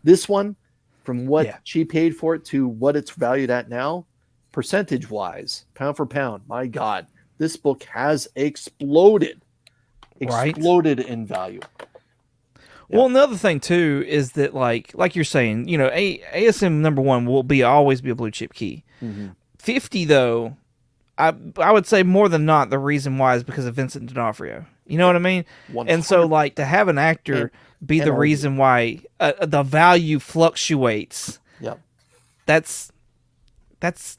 this one, from what she paid for it to what it's valued at now, percentage wise, pound for pound, my God, this book has exploded in value. Well, another thing too is that like you're saying, you know, ASM #1 will always be a blue chip key. 50 though, I would say more than not the reason why is because of Vincent D'Onofrio. You know what I mean? 100%. And so like to have an actor be the reason why the value fluctuates. Yep. That's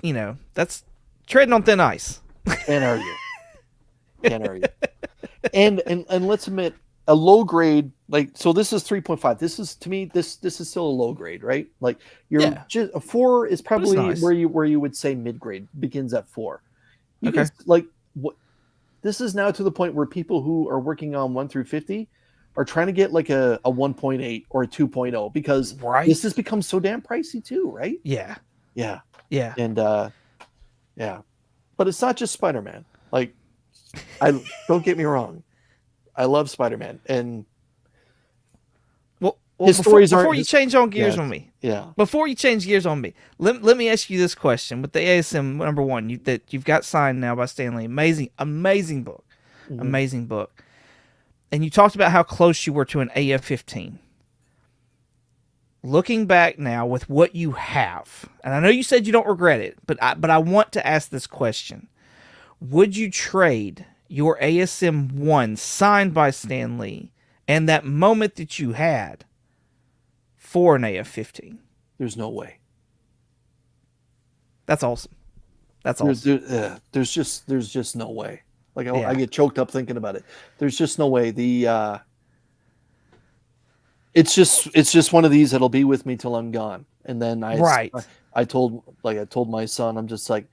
you know, that's treading on thin ice. Can't argue. And let's admit, a low grade, like, so this is 3.5. This is, to me, this is still a low grade, right? Like just a 4 is probably nice. where you would say mid grade begins at 4. Like what this is now to the point where people who are working on 1 through 50 are trying to get like a 1.8 or a 2.0 because this has become so damn pricey too, right? Yeah. And but it's not just Spider-Man. Like, I don't get me wrong, I love Spider-Man, and his stories before you change on gears on me. Yeah. Before you change gears on me, let me ask you this question with the ASM #1 that you've got signed now by Stan Lee. Amazing book. Amazing book. And you talked about how close you were to an AF-15. Looking back now with what you have, and I know you said you don't regret it, but I want to ask this question. Would you trade your ASM-1 signed by Stan Lee and that moment that you had for an AF-15? There's no way. That's awesome. That's awesome. There's just no way. Like I get choked up thinking about it. There's just no way. It's just one of these that'll be with me till I'm gone. And then I told my son, I'm just like,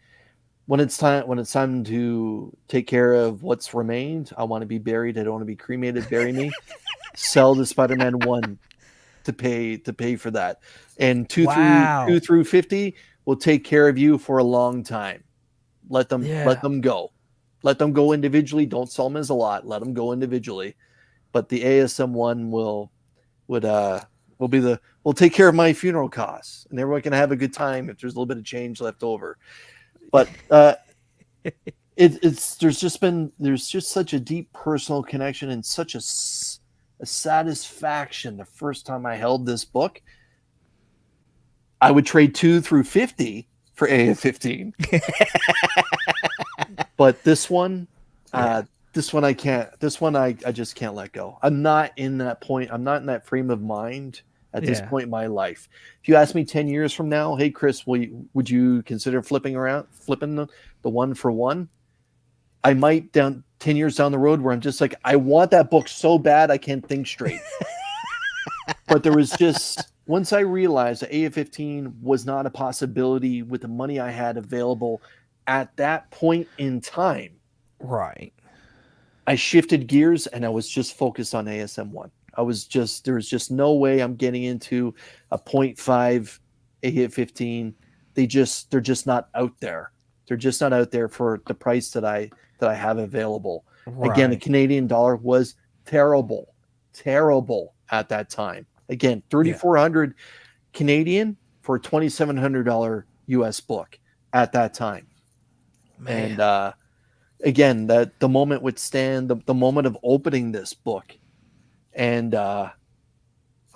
when it's time to take care of what's remained, I want to be buried. I don't want to be cremated. Bury me. Sell the Spider-Man 1 to pay for that. And 2 through 50 will take care of you for a long time. Let them go. Let them go individually. Don't sell them as a lot. Let them go individually. But the ASM 1 will take care of my funeral costs, and everyone can have a good time if there's a little bit of change left over. But there's just such a deep personal connection and such a satisfaction the first time I held this book. I would trade 2 through 50 for AF-15. But this one I can't. This one I just can't let go. I'm not in that point. I'm not in that frame of mind at this point in my life. If you ask me 10 years from now, hey Chris, would you consider flipping the 1 for 1? I might 10 years down the road where I'm just like, I want that book so bad I can't think straight. But there was just, once I realized that AF-15 was not a possibility with the money I had available at that point in time. Right. I shifted gears and I was just focused on ASM-1. There was just no way I'm getting into a 0.5 AF-15. They're just not out there. They're just not out there for the price that I have available. Right. Again, the Canadian dollar was terrible at that time. Again, 3,400 Canadian for a $2,700 US book at that time. Man. And again, that the moment with Stan, the moment of opening this book, and I'll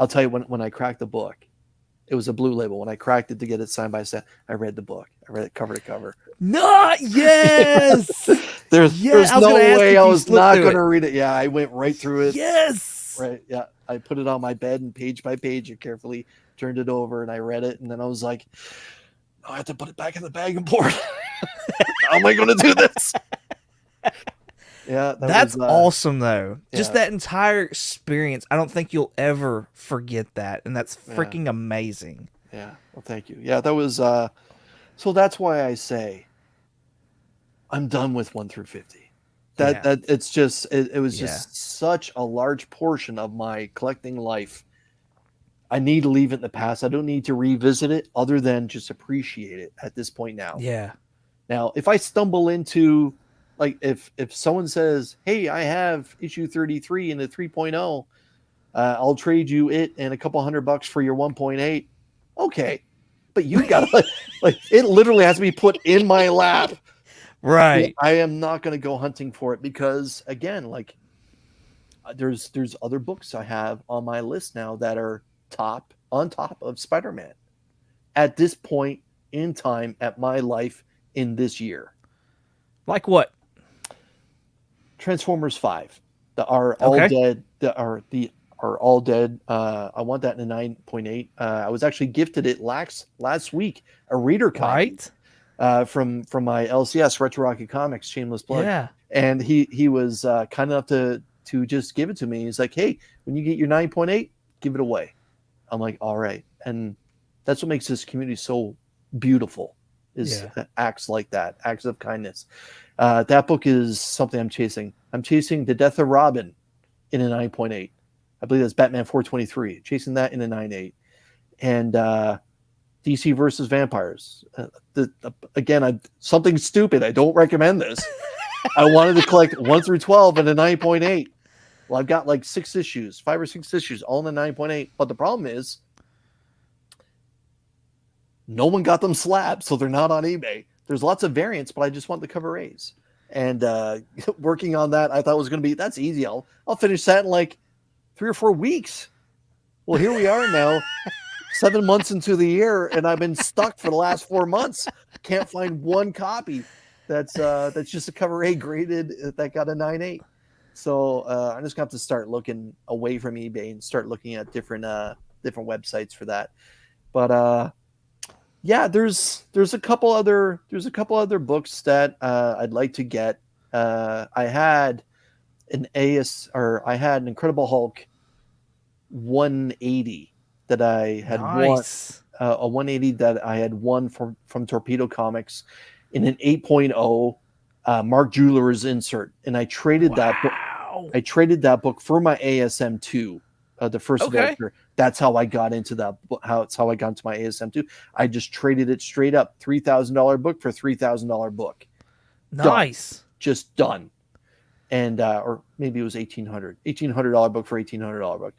tell you, when I cracked the book, it was a blue label. When I cracked it to get it signed by Stan, I read the book. I read it cover to cover. Not yes. There's no way I was not going to read it. Yeah, I went right through it. Yes. Right. Yeah, I put it on my bed and page by page, I carefully turned it over and I read it, and then I was like, I have to put it back in the bag and board. How am I going to do this? Yeah, that's awesome though. Yeah. Just that entire experience. I don't think you'll ever forget that, and that's freaking amazing. Yeah. Well, thank you. Yeah, that was so that's why I say I'm done with 1 through 50. that it's just it was just such a large portion of my collecting life. I need to leave it in the past. I don't need to revisit it other than just appreciate it at this point now. Yeah. Now, if I stumble into, like, if someone says, hey, I have issue 33 in the 3.0, I'll trade you it and a couple $100 for your 1.8. Okay. But you got to, like, it literally has to be put in my lap. Right. I am not going to go hunting for it because, again, like, there's other books I have on my list now that are on top of Spider-Man at this point in time at my life in this year. Like what? Transformers 5. Are all dead. Are all dead. I want that in a 9.8. I was actually gifted it last week, a reader copy. Right. From my LCS Retro Rocket Comics Shameless Plug. Yeah. And he was kind enough to just give it to me. He's like, hey, when you get your 9.8, give it away. I'm like, all right. And that's what makes this community so beautiful is acts like that, acts of kindness. That book is something I'm chasing. I'm chasing The Death of Robin in a 9.8. I believe that's Batman 423. Chasing that in a 9.8. And DC versus Vampires. Again, something stupid. I don't recommend this. I wanted to collect 1 through 12 in a 9.8. Well, I've got like 5 or 6 issues, all in the 9.8. But the problem is, no one got them slabbed, so they're not on eBay. There's lots of variants, but I just want the cover A's. And working on that, I thought was going to be, that's easy. I'll finish that in like 3 or 4 weeks. Well, here we are now, 7 months into the year, and I've been stuck for the last 4 months. Can't find one copy that's just a cover A graded that got a 9.8. So I'm just gonna have to start looking away from eBay and start looking at different websites for that. But yeah, there's a couple other books that I'd like to get. I had an Incredible Hulk 180 that I had won, a 180 that I had won from Torpedo Comics in an 8.0 Mark Jewler's insert, and I traded that book. I traded that book for my ASM 2, the first adventure. That's how I got into that. It's how I got into my ASM 2. I just traded it straight up, $3,000 book for $3,000 book. Nice, done. Just done. And or maybe it was $1,800 book for $1,800 book.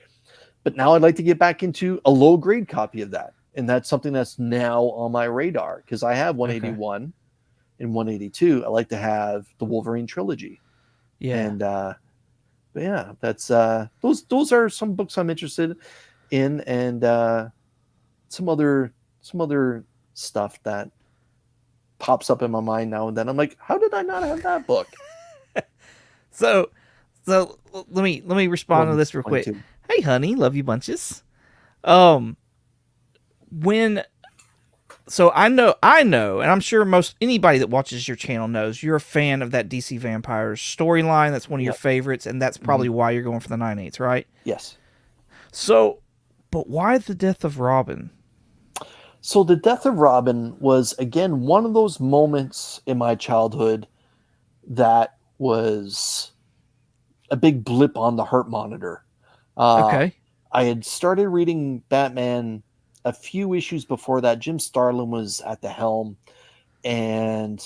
But now I'd like to get back into a low grade copy of that, and that's something that's now on my radar because I have 181 and 182. I like to have the Wolverine trilogy. Yeah, and but yeah, that's those are some books I'm interested in, and some other stuff that pops up in my mind now and then. I'm like, how did I not have that book? So let me respond to this real quick. Hey, honey, love you bunches. So I know, and I'm sure anybody that watches your channel knows you're a fan of that DC Vampires storyline. That's one of your favorites, and that's probably why you're going for the 9.8s, right? Yes. So, but why The Death of Robin? So The Death of Robin was, again, one of those moments in my childhood that was a big blip on the heart monitor. I had started reading Batman a few issues before that. Jim Starlin was at the helm, and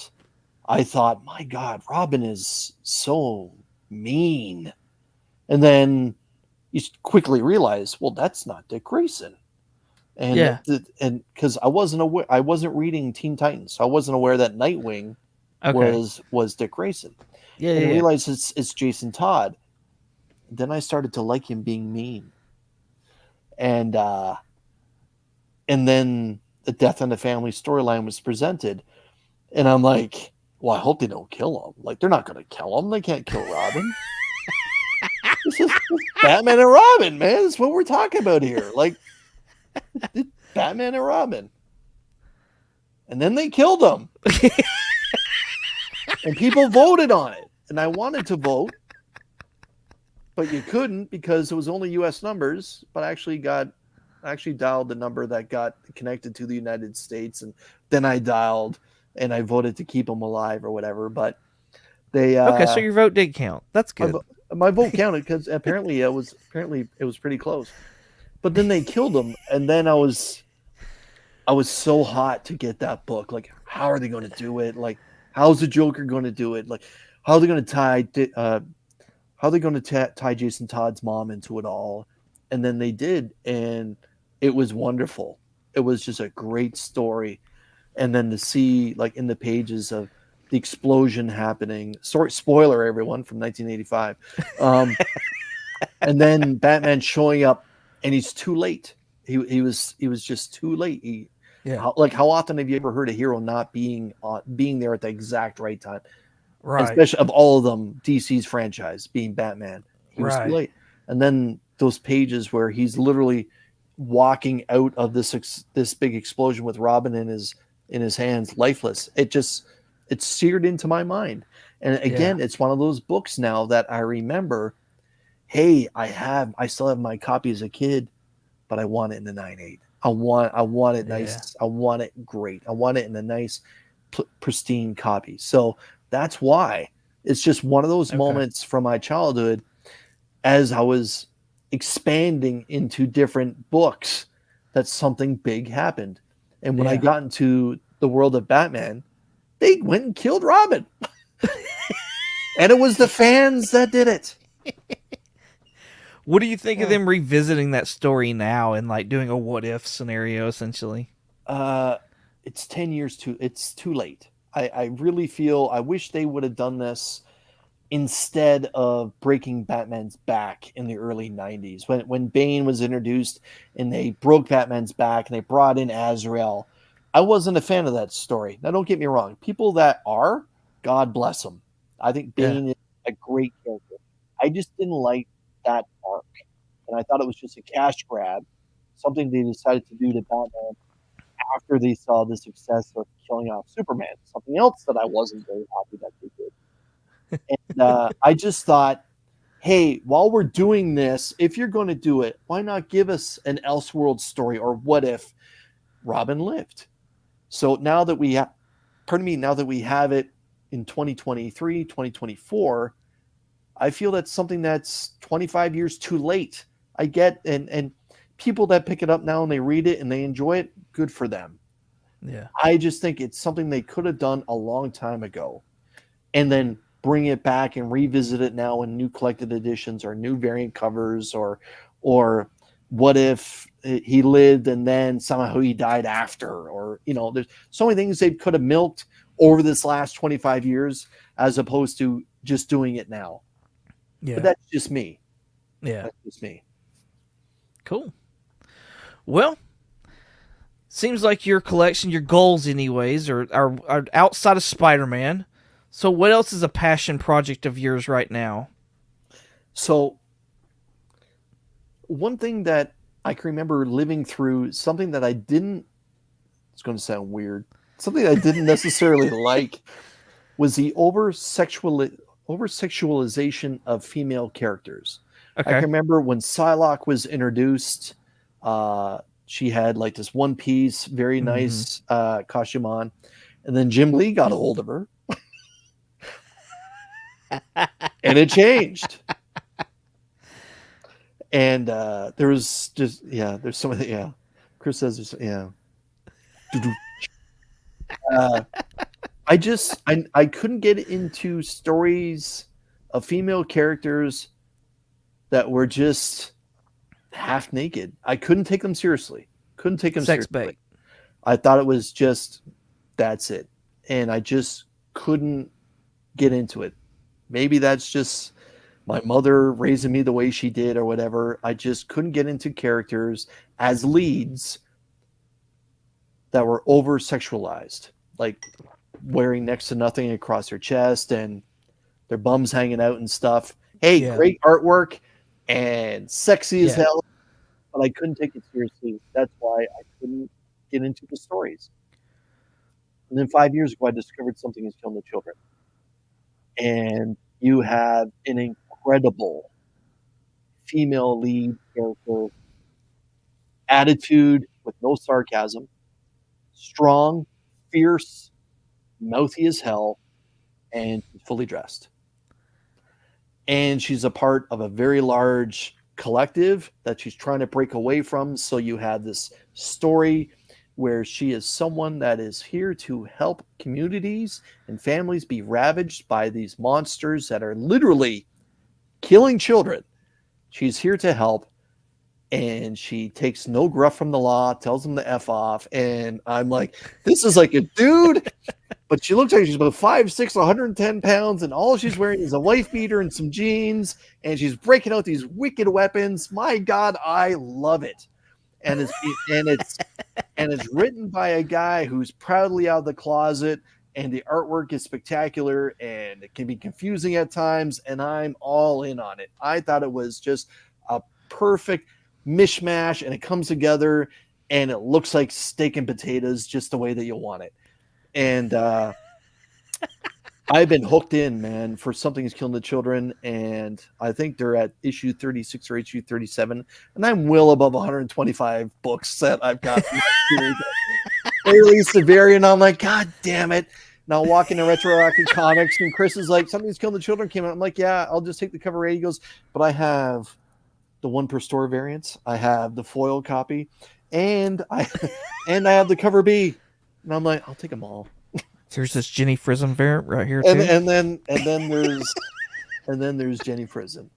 I thought, my God, Robin is so mean. And then you quickly realize, well, that's not Dick Grayson. And and because I wasn't reading Teen Titans, so I wasn't aware that Nightwing was Dick Grayson. I realized it's Jason Todd. Then I started to like him being mean. And then the Death in the Family storyline was presented, and I'm like, well, I hope they don't kill him. Like, they're not going to kill him. They can't kill Robin. This is Batman and Robin, man. That's what we're talking about here. Like, Batman and Robin. And then they killed him. And people voted on it. And I wanted to vote, but you couldn't because it was only U.S. numbers, but I actually dialed the number that got connected to the United States, and then I dialed and I voted to keep him alive or whatever. But They Okay, so your vote did count. That's my, good. my vote counted because apparently it was pretty close. But then they killed him, and then I was so hot to get that book. Like, how are they going to do it? Like, how's the Joker going to do it? Like, how are they going to tie Jason Todd's mom into it all? And then they did, and it was wonderful. It was just a great story. And then to see, like, in the pages of the explosion happening, spoiler everyone, from 1985, and then Batman showing up, and he's too late. He was just too late. Yeah. How often have you ever heard a hero not being there at the exact right time? Right. Especially of all of them, DC's franchise being Batman. He was too late. And then those pages where he's literally walking out of this big explosion with Robin in his hands, lifeless. It's seared into my mind. And again, it's one of those books now that I remember. Hey, I still have my copy as a kid, but I want it in the 9.8. I want it nice. I want it great. I want it in a nice, pristine copy. So that's why it's just one of those moments from my childhood as I was expanding into different books that something big happened. And when I got into the world of Batman, they went and killed Robin. And it was the fans that did it. What do you think of them revisiting that story now and like doing a what if scenario essentially? It's 10 years it's too late. I really feel I wish they would have done this instead of breaking Batman's back in the early 90s when Bane was introduced and they broke Batman's back and they brought in Azrael. I wasn't a fan of that story. Now, don't get me wrong. People that are, God bless them. I think Bane is a great character. I just didn't like that arc. And I thought it was just a cash grab, something they decided to do to Batman after they saw the success of killing off Superman. Something else that I wasn't very happy that they did. And I just thought, hey, while we're doing this, if you're going to do it, why not give us an Elseworld story, or what if Robin lived? So now that we have it in 2023, 2024, I feel that's something that's 25 years too late. I get, and people that pick it up now and they read it and they enjoy it, good for them. Yeah. I just think it's something they could have done a long time ago, and then bring it back and revisit it now in new collected editions or new variant covers, or what if he lived and then somehow he died after, or there's so many things they could have milked over this last 25 years as opposed to just doing it now. Yeah. But that's just me. Yeah. That's just me. Cool. Well, seems like your collection, your goals anyways, are outside of Spider-Man. So what else is a passion project of yours right now? So one thing that I can remember living through, something that I didn't, it's going to sound weird, something I didn't necessarily like, was the over-sexualization of female characters. Okay. I can remember when Psylocke was introduced, she had like this one piece, very nice costume on, and then Jim Lee got a hold of her. And it changed. And there was just, there's so many, Chris says there's, I couldn't get into stories of female characters that were just half naked. I couldn't take them seriously. Sex bait. I thought it was just, that's it. And I just couldn't get into it. Maybe that's just my mother raising me the way she did or whatever. I just couldn't get into characters as leads that were over sexualized, like wearing next to nothing across their chest and their bums hanging out and stuff. Hey, great artwork and sexy as hell, but I couldn't take it seriously. That's why I couldn't get into the stories. And then 5 years ago, I discovered Something Is Killing the Children. And you have an incredible female lead character, attitude with no sarcasm, strong, fierce, mouthy as hell, and she's fully dressed. And she's a part of a very large collective that she's trying to break away from. So you have this story where she is someone that is here to help communities and families be ravaged by these monsters that are literally killing children. She's here to help, and she takes no gruff from the law, tells them to F off. And I'm like, this is like a dude, but she looks like she's about 5'6", 110 pounds, and all she's wearing is a wife beater and some jeans, and she's breaking out these wicked weapons. My God, I love it. And it's written by a guy who's proudly out of the closet, and the artwork is spectacular, and it can be confusing at times, and I'm all in on it. I thought it was just a perfect mishmash, and it comes together, and it looks like steak and potatoes just the way that you want it. And I've been hooked in, man, for Something is Killing the Children, and I think they're at issue 36 or issue 37, and I'm well above 125 books that I've got. They released the variant, I'm like, God damn it. Now walking to Retroactive Comics, and Chris is like, Something's Killing the Children came out. I'm like, yeah, I'll just take the cover rate. He goes, but I have the one per store variants, I have the foil copy, and I have the cover B. And I'm like, I'll take them all. There's this Jenny Frism variant right here too. And then there's Jenny Frism.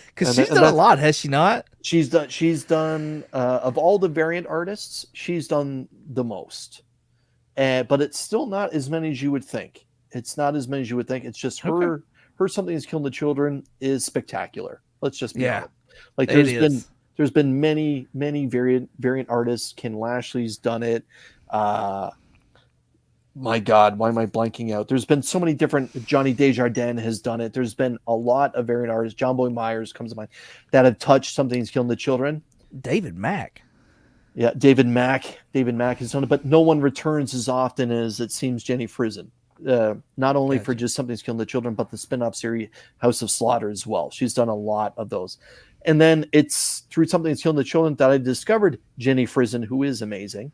Because she's done a lot, has she not? She's done of all the variant artists, she's done the most. But it's still not as many as you would think. It's not as many as you would think. It's just her Something is Killing the Children is spectacular. Let's just be honest. Like there's been many variant artists. Ken Lashley's done it. My God, why am I blanking out? There's been so many different. Johnny Desjardins has done it. There's been a lot of variant artists. John Boy Myers comes to mind that have touched Something's Killing the Children. David Mack. Yeah, David Mack has done it, but no one returns as often as it seems Jenny Frism. Not only for just Something's Killing the Children, but the spin-off series House of Slaughter as well. She's done a lot of those. And then it's through Something's Killing the Children that I discovered Jenny Frism, who is amazing.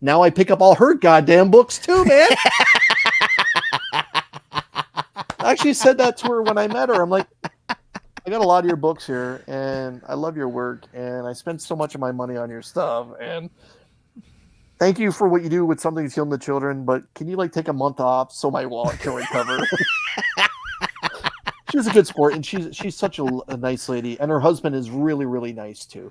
Now I pick up all her goddamn books too, man. I actually said that to her when I met her. I'm like, I got a lot of your books here, and I love your work, and I spent so much of my money on your stuff, and thank you for what you do with Something's Killing the Children, but can you take a month off so my wallet can recover? She was a good sport, and she's such a nice lady, and her husband is really, really nice too.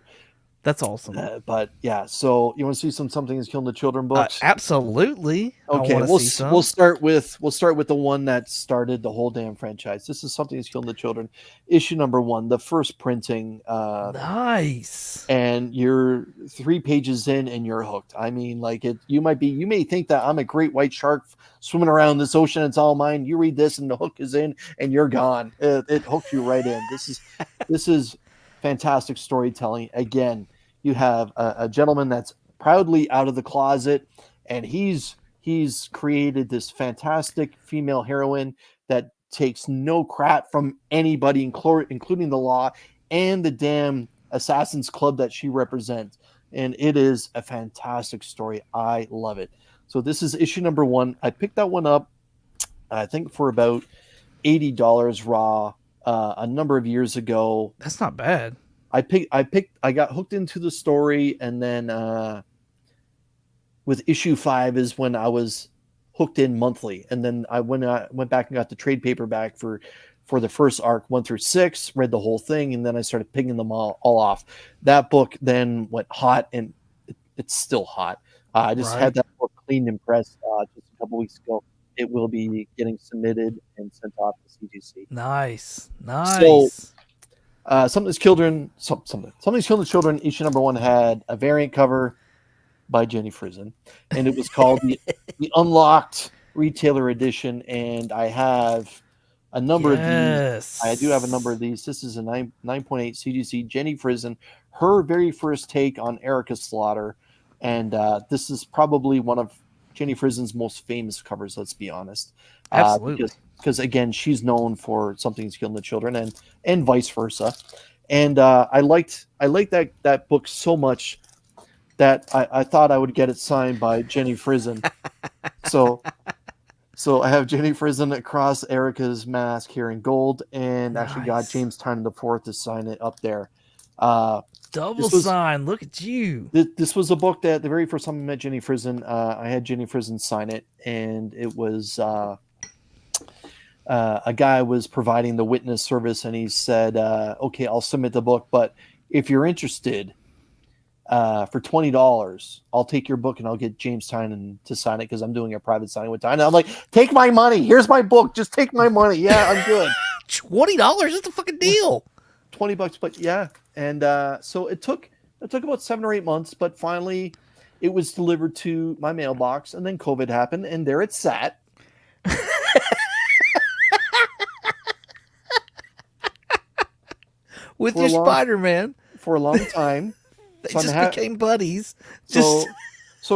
That's awesome. But yeah, so you want to see Something's Killing the Children books? Absolutely. Okay, we'll start with the one that started the whole damn franchise. This is Something's Killing the Children, issue number 1, the first printing. Nice. And you're 3 pages in, and you're hooked. I mean, you may think that I'm a great white shark swimming around this ocean. It's all mine. You read this, and the hook is in, and you're gone. It hooks you right in. This is fantastic storytelling. Again, you have a gentleman that's proudly out of the closet, and he's created this fantastic female heroine that takes no crap from anybody, including the law and the damn Assassin's Club that she represents. And it is a fantastic story. I love it. So this is issue number 1. I picked that one up, I think, for about $80 raw. A number of years ago. That's not bad. I got hooked into the story, and then with issue 5 is when I was hooked in monthly, and then I went back and got the trade paperback for the first arc 1 through 6, read the whole thing, and then I started picking them all off. That book then went hot, and it's still hot. I just had that book cleaned and pressed just a couple weeks ago. It will be getting submitted and sent off to CGC. Nice. So, Something's Killing the Children, issue number 1 had a variant cover by Jenny Frism, and it was called the Unlocked Retailer Edition. And I have a number of these. I do have a number of these. This is a 9.8 CGC Jenny Frism, her very first take on Erica Slaughter, and this is probably one of Jenny Frism's most famous covers, let's be honest. Absolutely. Because again, she's known for Something's Killing the Children, and vice versa. And I liked that book so much that I thought I would get it signed by Jenny Frism. So So I have Jenny Frizen across Erica's mask here in gold, and actually got James Tynan IV to sign it up there. Double sign. Look at you. This was a book that the very first time I met Jenny Frizen, I had Jenny Frizen sign it, and it was a guy was providing the witness service, and he said, "Okay, I'll submit the book, but if you're interested, for $20, I'll take your book and I'll get James Tynan to sign it because I'm doing a private signing with Tynan." I'm like, "Take my money. Here's my book. Just take my money. Yeah, I'm good." $20? That's a fucking deal. $20, but yeah. And so it took about 7 or 8 months, but finally it was delivered to my mailbox, and then COVID happened, and there it sat. With your Spider-Man. For a long time. They just became buddies. So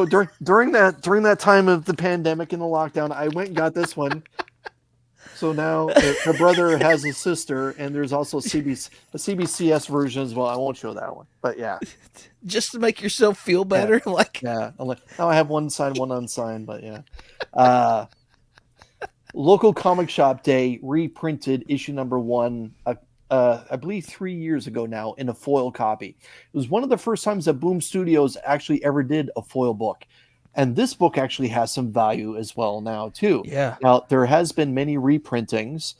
during that time of the pandemic and the lockdown, I went and got this one. So now her brother has a sister, and there's also a CBCS version as well. I won't show that one, but yeah, just to make yourself feel better. Yeah. Now I have one signed, one unsigned, but yeah. Local Comic Shop Day reprinted issue number 1. I believe 3 years ago now, in a foil copy. It was one of the first times that Boom Studios actually ever did a foil book. And this book actually has some value as well now, too. Yeah. Now, there has been many reprintings.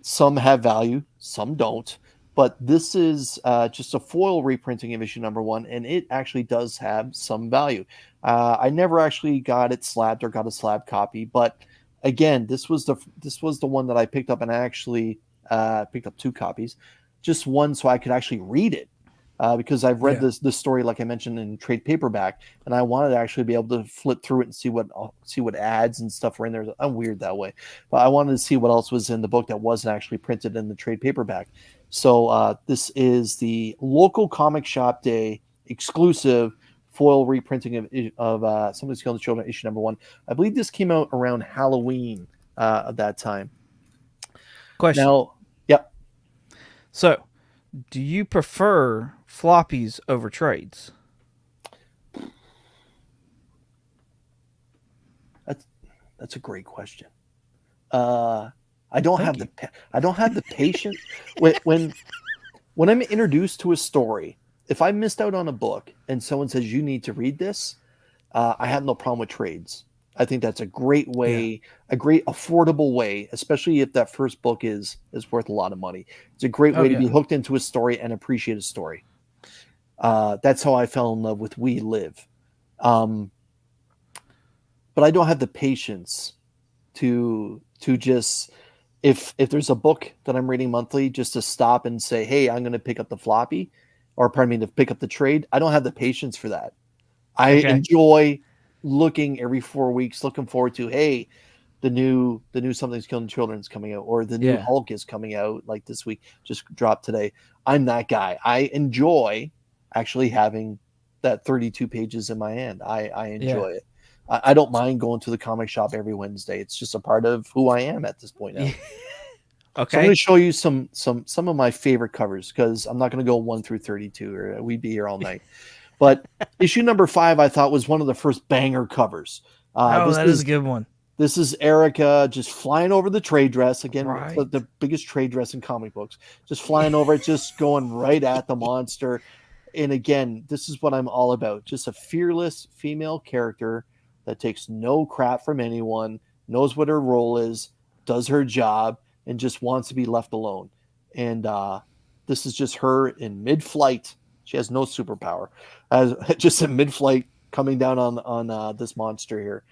Some have value, some don't. But this is just a foil reprinting of issue number 1, and it actually does have some value. I never actually got it slabbed or got a slab copy, but again, this was the one that I picked up, and I actually picked up 2 copies, just one so I could actually read it, because I've read this story, like I mentioned, in trade paperback, and I wanted to actually be able to flip through it and see what ads and stuff were in there. I'm weird that way, but I wanted to see what else was in the book that wasn't actually printed in the trade paperback. So this is the Local Comic Shop Day exclusive foil reprinting of Somebody's Killing the Children, issue number 1. I believe this came out around Halloween of that time. Question. Now, yep. So, do you prefer floppies over trades? That's a great question. I don't have the patience when I'm introduced to a story. If I missed out on a book and someone says you need to read this, I have no problem with trades. I think that's a great way, a great affordable way, especially if that first book is worth a lot of money. It's a great way to be hooked into a story and appreciate a story. That's how I fell in love with We Live. But I don't have the patience to just, if there's a book that I'm reading monthly, just to stop and say, hey, I'm going to pick up the floppy, or pardon me, to pick up the trade. I don't have the patience for that. I enjoy looking every 4 weeks, looking forward to, hey, the new Something's Killing Children's coming out, or the new Hulk is coming out, like this week, just dropped today. I'm that guy. I enjoy actually having that 32 pages in my hand. I enjoy it. I don't mind going to the comic shop every Wednesday. It's just a part of who I am at this point now. Okay. So I'm going to show you some of my favorite covers, because I'm not going to go 1 through 32, or we'd be here all night. But issue number 5, I thought, was one of the first banger covers. That is a good one. This is Erica just flying over the trade dress again, the biggest trade dress in comic books. Just flying over it, just going right at the monster. And again, this is what I'm all about. Just a fearless female character that takes no crap from anyone, knows what her role is, does her job, and just wants to be left alone. And this is just her in mid-flight. She has no superpower. Just in mid-flight coming down on this monster here.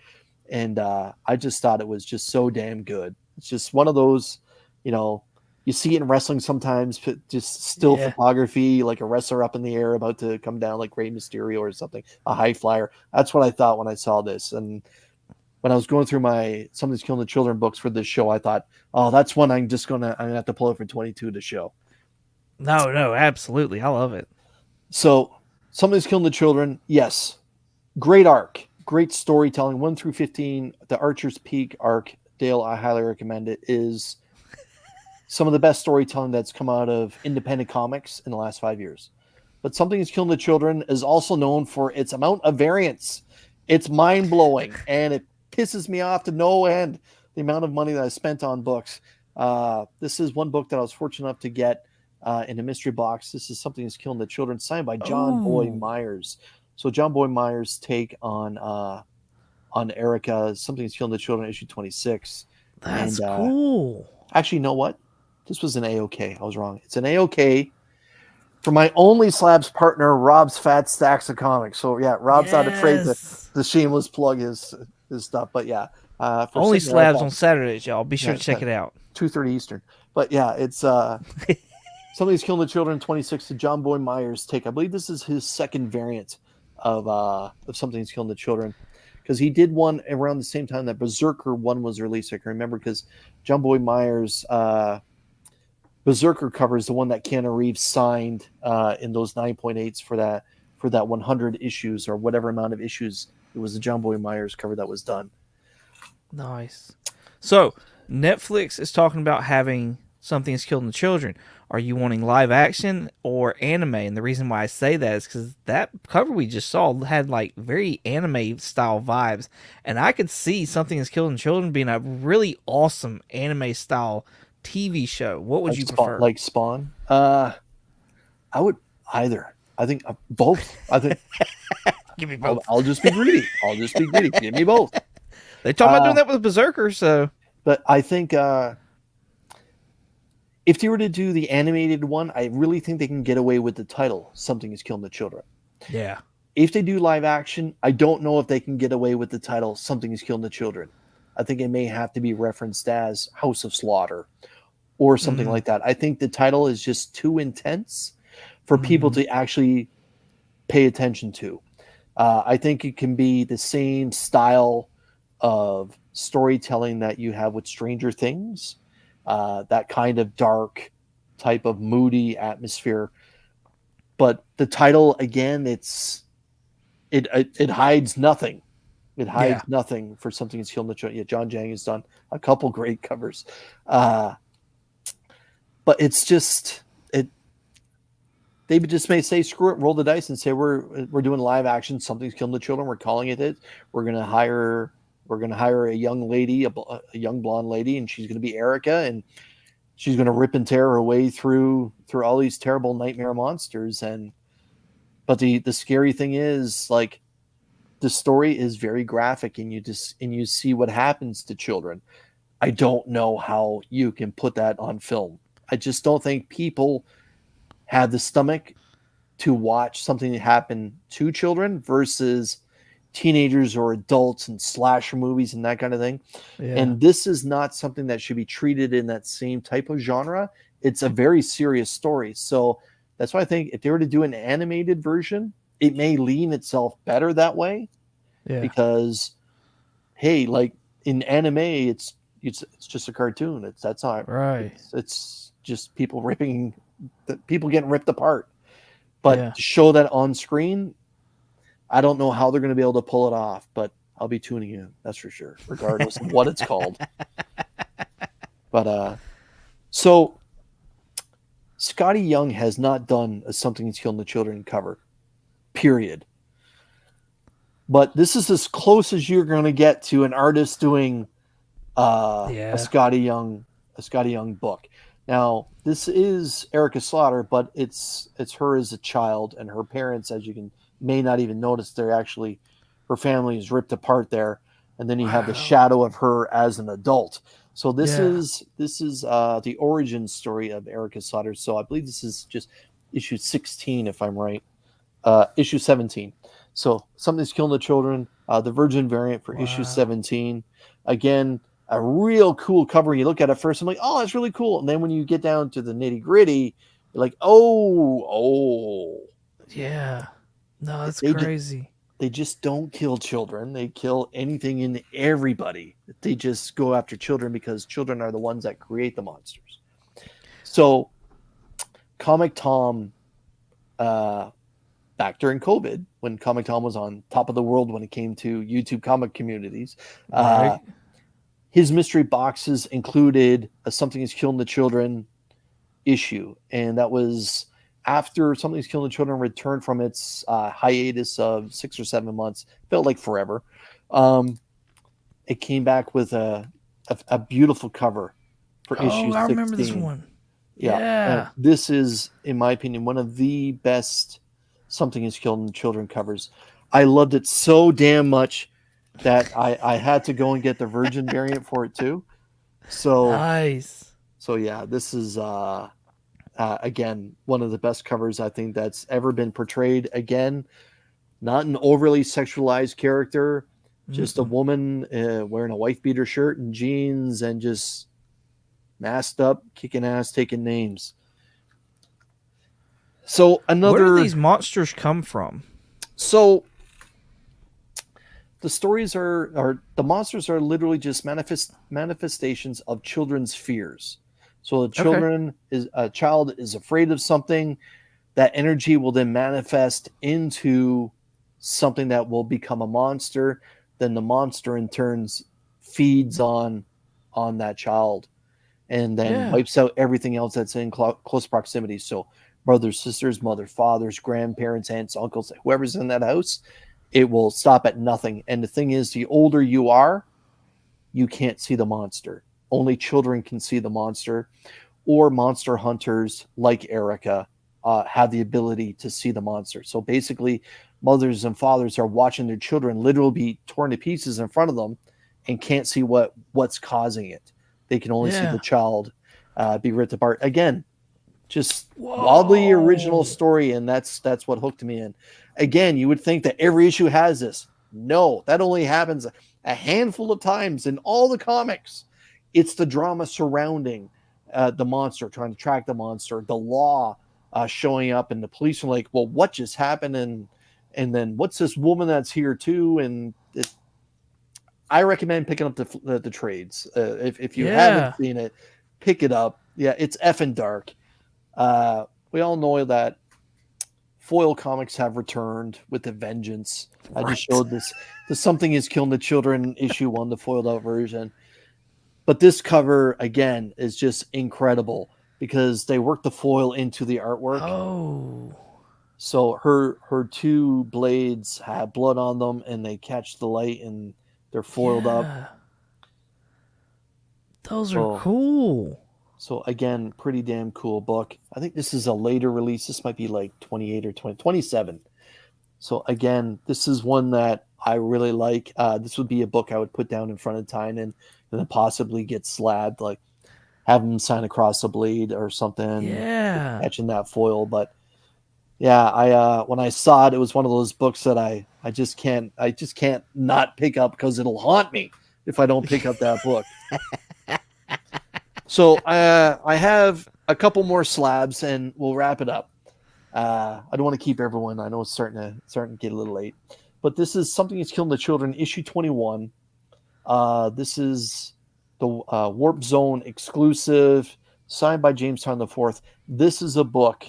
And I just thought it was just so damn good. It's just one of those, you see it in wrestling sometimes, just still photography, like a wrestler up in the air about to come down, like Rey Mysterio or something, a high flyer. That's what I thought when I saw this. And when I was going through my Somebody's Killing the Children books for this show, I thought, oh, that's one I'm gonna have to pull it for 22 to show. No, absolutely. I love it. So Somebody's Killing the Children. Yes. Great arc. Great storytelling. 1 through 15. The Archer's Peak arc, Dale, I highly recommend it, is some of the best storytelling that's come out of independent comics in the last 5 years. But Something's Killing the Children is also known for its amount of variance. It's mind-blowing, and it pisses me off to no end. the amount of money that I spent on books. This is one book that I was fortunate enough to get in a mystery box. This is Something Is Killing the Children, signed by John Boy Myers. So John Boy Myers' take on Erica, Something Is Killing the Children, issue 26. That's cool. Actually, you know what? This was an A-OK. I was wrong. It's an A-OK for my Only Slabs partner, Rob's Fat Stacks of Comics. So yeah, Rob's not afraid to shameless plug his stuff. But yeah, Only Slabs on Saturdays, y'all. Be sure to check it out. 2:30 Eastern. But yeah, it's Somebody's Killing the Children 26 to John Boy Myers' take. I believe this is his second variant of Something's Killing the Children, because he did one around the same time that Berserker 1 was released. I can remember because John Boy Myers' Berserker cover is the one that Keanu Reeves signed in those 9.8s for that 100 issues or whatever amount of issues. It was the John Boy Myers cover that was done. Nice. So Netflix is talking about having Something Is Killing the Children. Are you wanting live action or anime? And the reason why I say that is because that cover we just saw had like very anime style vibes, and I could see Something Is Killing the Children being a really awesome anime style TV show. What would you prefer? Like Spawn? I would either. I think both. I think. Give me both. I'll just be greedy. Give me both. They talk about doing that with Berserker, so. But I think if they were to do the animated one, I really think they can get away with the title, Something Is Killing the Children. Yeah. If they do live action, I don't know if they can get away with the title, Something Is Killing the Children. I think it may have to be referenced as House of Slaughter or something like that. I think the title is just too intense for people to actually pay attention to. I think it can be the same style of storytelling that you have with Stranger Things, that kind of dark type of moody atmosphere. But the title, again, it hides nothing. It hides nothing for Something Is Killing the Children. Yeah, John Jang has done a couple great covers. But it's just they just may say, screw it, roll the dice and say we're doing live action, Something's Killing the Children. We're calling it. We're gonna hire a young lady, a young blonde lady, and she's gonna be Erica, and she's gonna rip and tear her way through all these terrible nightmare monsters. But the scary thing is, like, the story is very graphic, and you see what happens to children. I don't know how you can put that on film. I just don't think people have the stomach to watch something happen to children versus teenagers or adults and slasher movies and that kind of thing. Yeah. And this is not something that should be treated in that same type of genre. It's a very serious story. So that's why I think if they were to do an animated version, it may lean itself better that way. Yeah. Because, hey, like in anime, it's just a cartoon. That's not right. It's just people getting ripped apart. But to show that on screen, I don't know how they're going to be able to pull it off, but I'll be tuning in. That's for sure, regardless of what it's called. But so Scotty Young has not done a Something Is Killing the Children cover, period. But this is as close as you're going to get to an artist doing a Scotty Young book. Now, this is Erica Slaughter, but it's her as a child, and her parents, as you may not even notice, her family is ripped apart there, and then you have the shadow of her as an adult. So this is the origin story of Erica Slaughter. So I believe this is just issue 16, if I'm right, issue 17. So Something's Killing the Children, the Virgin variant for issue 17. Again, a real cool cover. You look at it first, I'm like, oh, that's really cool. And then when you get down to the nitty gritty, you're like, oh. Yeah. No, that's crazy. They just don't kill children. They kill anything and everybody. They just go after children because children are the ones that create the monsters. So Comic Tom, back during COVID, when Comic Tom was on top of the world when it came to YouTube comic communities, his mystery boxes included a Something Is Killing the Children issue. And that was after Something Is Killing the Children returned from its hiatus of 6 or 7 months. Felt like forever. It came back with a a beautiful cover for issue 16. I remember this one. Yeah. This is, in my opinion, one of the best Something Is Killing Children covers. I loved it so damn much that I had to go and get the Virgin variant for it too. So nice. So yeah, this is again one of the best covers I think that's ever been portrayed. Again, not an overly sexualized character, just a woman wearing a wife beater shirt and jeans and just masked up, kicking ass, taking names. So where do these monsters come from? So the stories are the monsters are literally just manifestations of children's fears. So a child is afraid of something, that energy will then manifest into something that will become a monster. Then the monster in turn feeds on that child, and then wipes out everything else that's in close proximity. So brothers, sisters, mother, fathers, grandparents, aunts, uncles, whoever's in that house, it will stop at nothing. And the thing is, the older you are, you can't see the monster. Only children can see the monster, or monster hunters like Erica have the ability to see the monster. So basically, mothers and fathers are watching their children literally be torn to pieces in front of them and can't see what's causing it. They can only see the child be ripped apart. Again, just wildly original story, and that's what hooked me in. Again, you would think that every issue has this. No, that only happens a handful of times in all the comics. It's the drama surrounding the monster, trying to track the monster, the law showing up, and the police are like, well, what just happened? And then what's this woman that's here too? And I recommend picking up the trades. If you haven't seen it, pick it up. Yeah, it's effing dark. We all know that foil comics have returned with a vengeance. I just showed this. The Something Is Killing the Children issue 1, the foiled out version. But this cover, again, is just incredible because they worked the foil into the artwork. Oh. So her two blades have blood on them, and they catch the light, and they're foiled up. Those are cool. So again, pretty damn cool book. I think this is a later release. This might be like 28 or 27. So again, this is one that I really like. This would be a book I would put down in front of Tynan and then possibly get slabbed, like have him sign across the blade or something. Yeah. Catching that foil. But yeah, I when I saw it, it was one of those books that I just can't not pick up because it'll haunt me if I don't pick up that book. So I have a couple more slabs and we'll wrap it up. I don't want to keep everyone. I know it's starting to get a little late, but this is Something Is Killing the Children, issue 21. This is the Warp Zone exclusive, signed by James Tynion IV. This is a book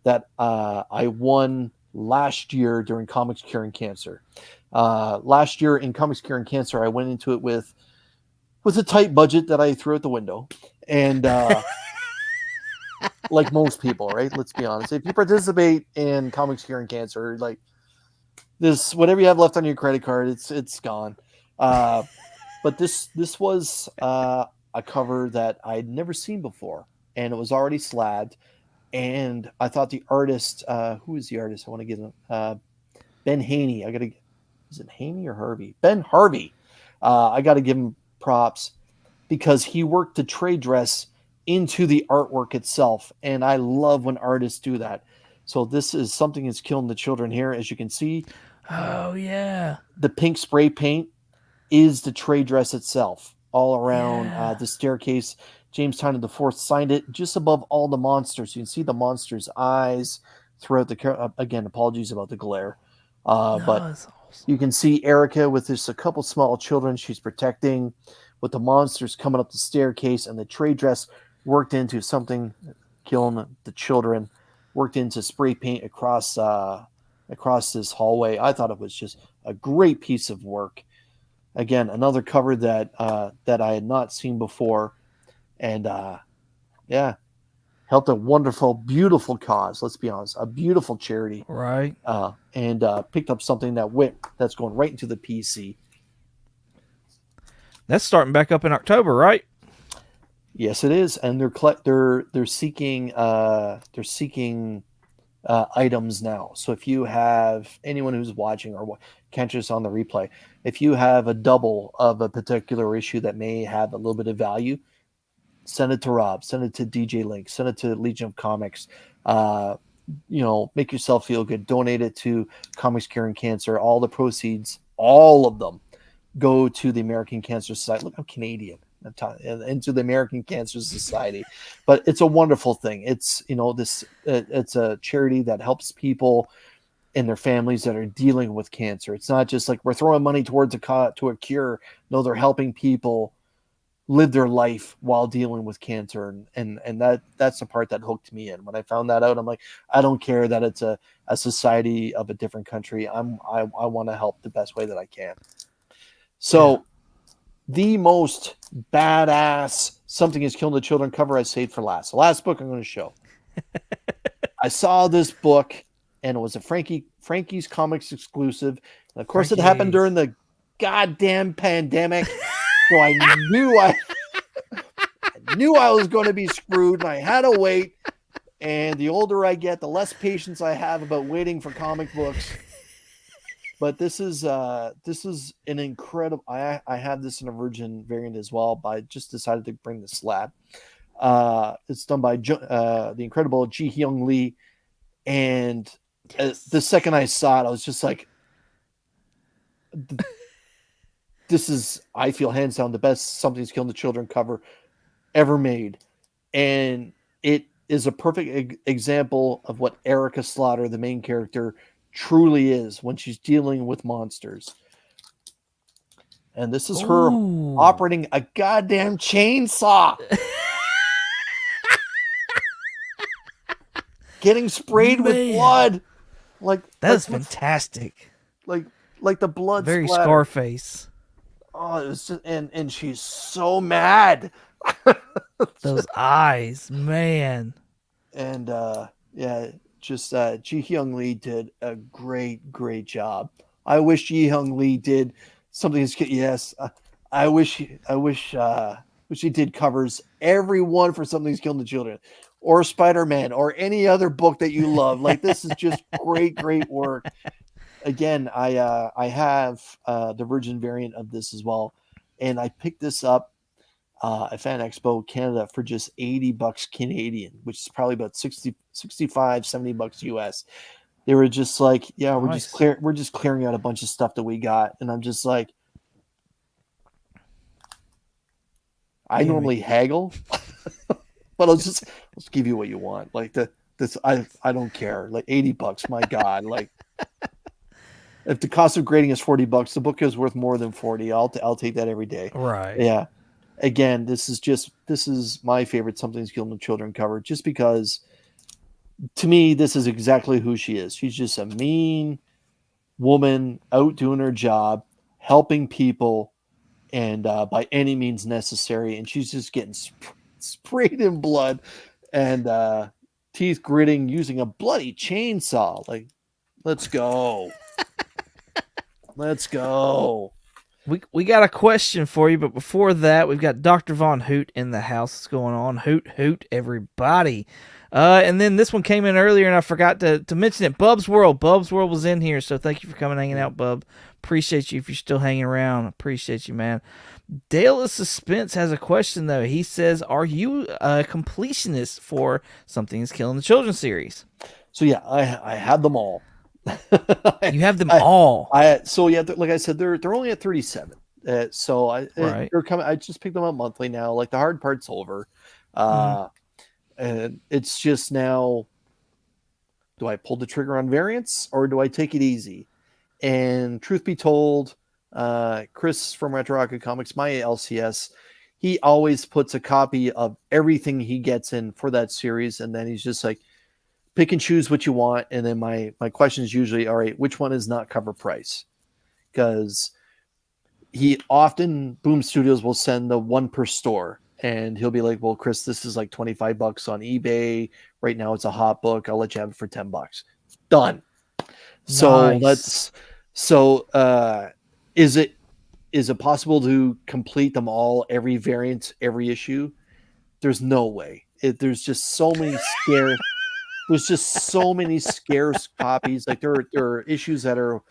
that I won last year during Comics Curing Cancer. Last year in Comics Curing Cancer, I went into it with a tight budget that I threw out the window. And like most people, right? Let's be honest. If you participate in Comics Curing Cancer, like this, whatever you have left on your credit card, it's gone. But this was a cover that I'd never seen before, and it was already slabbed. And I thought the artist, who is the artist? I want to get him. Ben Haney. Is it Haney or Harvey? Ben Harvey. I got to give him props because he worked the trade dress into the artwork itself. And I love when artists do that. So this is Something Is Killing the Children here. As you can see. Oh, yeah. The pink spray paint is the trade dress itself all around the staircase. James Tynion IV signed it just above all the monsters. You can see the monsters' eyes throughout the... Again, apologies about the glare. But awesome. You can see Erica with just a couple small children she's protecting, with the monsters coming up the staircase, and the trade dress worked into Something Killing the Children, worked into spray paint across this hallway. I thought it was just a great piece of work. Again, another cover that I had not seen before. And helped a wonderful, beautiful cause. Let's be honest, a beautiful charity, right? And picked up something that's going right into the PC. That's starting back up in October, right? Yes, it is, and they're seeking items now. So if you have anyone who's watching or catch us on the replay, if you have a double of a particular issue that may have a little bit of value, send it to Rob, send it to DJ Link, send it to Legion of Comics. Make yourself feel good. Donate it to Comics Curing Cancer. All the proceeds, all of them, go to the American Cancer Society. Look, I'm Canadian. Into the American Cancer Society, but it's a wonderful thing. It's it's a charity that helps people and their families that are dealing with cancer. It's not just like we're throwing money towards a cure. No, they're helping people live their life while dealing with cancer, and that's the part that hooked me in. When I found that out, I'm like, I don't care that it's a society of a different country. I want to help the best way that I can. So. Yeah. The most badass Something Is Killing the Children cover I saved for last. The last book I'm going to show. I saw this book, and it was a Frankie's Comics exclusive. And of course, it happened during the goddamn pandemic. So I knew I was going to be screwed, and I had to wait. And the older I get, the less patience I have about waiting for comic books. But this is an incredible. I have this in a Virgin variant as well, but I just decided to bring the slab. It's done by the incredible Ji Hyung Lee, and the second I saw it, I was just like, "This is, I feel, hands down the best Something's Killing the Children cover ever made," and it is a perfect example of what Erica Slaughter, the main character, truly is when she's dealing with monsters. And this is her operating a goddamn chainsaw. Getting sprayed with blood. That's fantastic. Like the blood very splatter. Scarface. Oh, it was just, and she's so mad. Those eyes, man. And just Ji Hyung Lee did a great job. I wish Ji Hyung Lee did something. Yes, I wish he did covers every one for Something's Killing the Children, or Spider-Man, or any other book that you love. Like, this is just great work. Again, I have the Virgin variant of this as well, and I picked this up at Fan Expo Canada for just $80 Canadian, which is probably about 65, $70 US. They were just like, yeah, nice. We're just clearing out a bunch of stuff that we got. And I'm just like, I normally haggle, but let's give you what you want. Like I don't care. Like $80, my God. Like, if the cost of grading is $40, the book is worth more than 40. I'll take that every day. Right. Yeah. Again, this is my favorite Something's Killing the Children cover, just because, to me, this is exactly who she is. She's just a mean woman out doing her job, helping people, and by any means necessary. And she's just getting sprayed in blood and teeth gritting using a bloody chainsaw. Like, let's go. Let's go. We got a question for you, but before that, we've got Dr. Von Hoot in the house. What's going on? Hoot, everybody. And then this one came in earlier, and I forgot to mention it. Bub's World was in here, so thank you for coming hanging out, Bub. Appreciate you if you're still hanging around. Appreciate you, man. Dale of Suspense has a question, though. He says, are you a completionist for Something's Killing the Children series? So, yeah, I have them all. You have them all. So yeah, like I said, they're only at 37. They're coming. I just picked them up monthly now. Like, the hard part's over, and it's just now, do I pull the trigger on variants or do I take it easy? And truth be told, Chris from Retro Rocket Comics, my LCS, he always puts a copy of everything he gets in for that series, and then he's just like, pick and choose what you want. And then my question is usually, all right, which one is not cover price? Because he often, Boom Studios will send the one per store, and he'll be like, well, Chris, this is like $25 on eBay right now. It's a hot book. I'll let you have it for $10. Done. So nice. is it is it possible to complete them all, every variant, every issue? There's no way. There's just so many scarce. There's just so many scarce copies. Like there are issues that are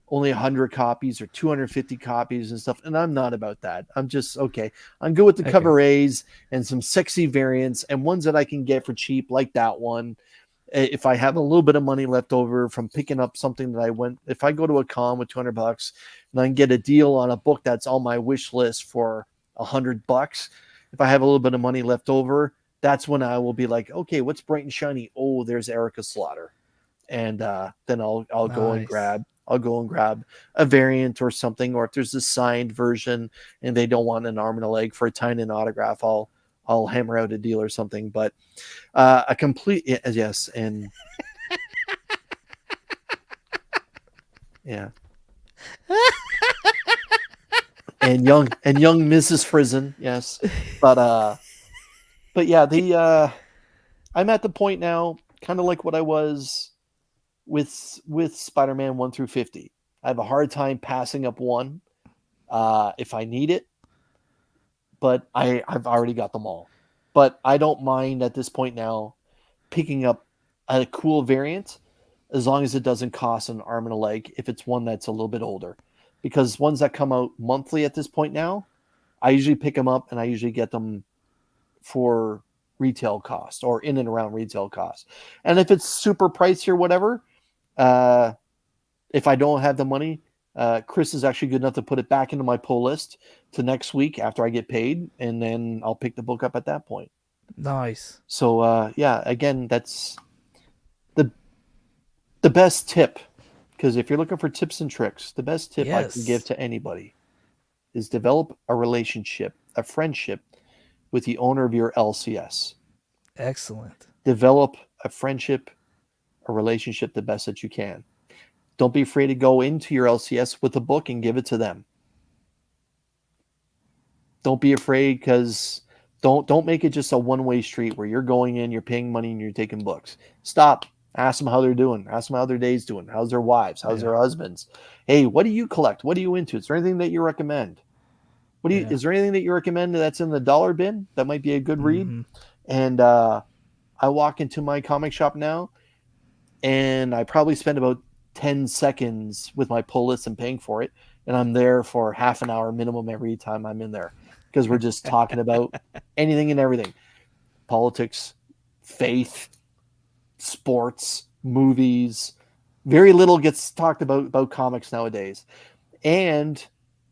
only 100 copies or 250 copies and stuff. And I'm not about that. I'm just, okay, I'm good with the cover A's and some sexy variants and ones that I can get for cheap, like that one. If I have a little bit of money left over from picking up something that if I go to a con with $200 and I can get a deal on a book that's on my wish list for $100, if I have a little bit of money left over, that's when I will be like, okay, what's bright and shiny? Oh, there's Erica Slaughter. And then I'll go and grab a variant or something, or if there's a signed version and they don't want an arm and a leg for a tiny autograph, I'll hammer out a deal or something. But a complete yes, and yeah, and young Mrs. Frizen, yes, but yeah, I'm at the point now, kind of like what I was with Spider-Man 1 through 50. I have a hard time passing up one if I need it, but I've already got them all. But I don't mind at this point now picking up a cool variant as long as it doesn't cost an arm and a leg if it's one that's a little bit older. Because ones that come out monthly at this point now, I usually pick them up and I usually get them for retail cost or in and around retail cost. And if it's super pricey or whatever, if I don't have the money, Chris is actually good enough to put it back into my pull list to next week after I get paid, and then I'll pick the book up at that point. Nice. So yeah, again, that's the best tip, because if you're looking for tips and tricks, the best tip I can give to anybody is develop a relationship, a friendship with the owner of your LCS. Excellent. Develop a friendship, a relationship the best that you can. Don't be afraid to go into your LCS with a book and give it to them. Don't be afraid, because don't make it just a one-way street where you're going in, you're paying money, and you're taking books. Stop. Ask them how they're doing. Ask them how their day's doing. How's their wives? How's their husbands? Hey, what do you collect? What are you into? Is there anything that you recommend? Is there anything that you recommend that's in the dollar bin that might be a good read? And I walk into my comic shop now, and I probably spend about 10 seconds with my pull list and paying for it. And I'm there for half an hour minimum every time I'm in there, because we're just talking about anything and everything. Politics, faith, sports, movies. Very little gets talked about comics nowadays. And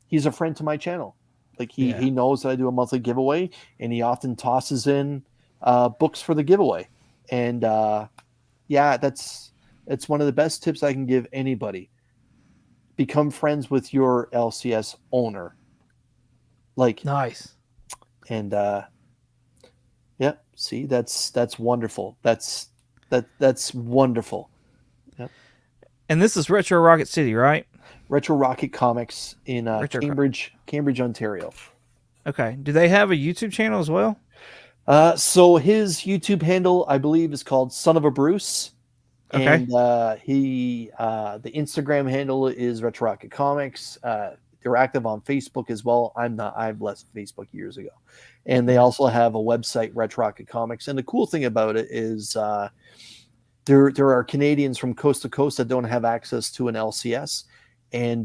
he's a friend to my channel. Like he knows that I do a monthly giveaway, and he often tosses in books for the giveaway. And it's one of the best tips I can give anybody. Become friends with your LCS owner. Like, nice. And see, that's wonderful. That's wonderful. Yep. And this is Retro Rocket City, right? Retro Rocket Comics in Cambridge, Ontario. Okay. Do they have a YouTube channel as well? So his YouTube handle, I believe, is called Son of a Bruce. Okay. And the Instagram handle is Retro Rocket Comics. They're active on Facebook as well. I've left Facebook years ago. And they also have a website, Retro Rocket Comics. And the cool thing about it is there are Canadians from coast to coast that don't have access to an LCS. And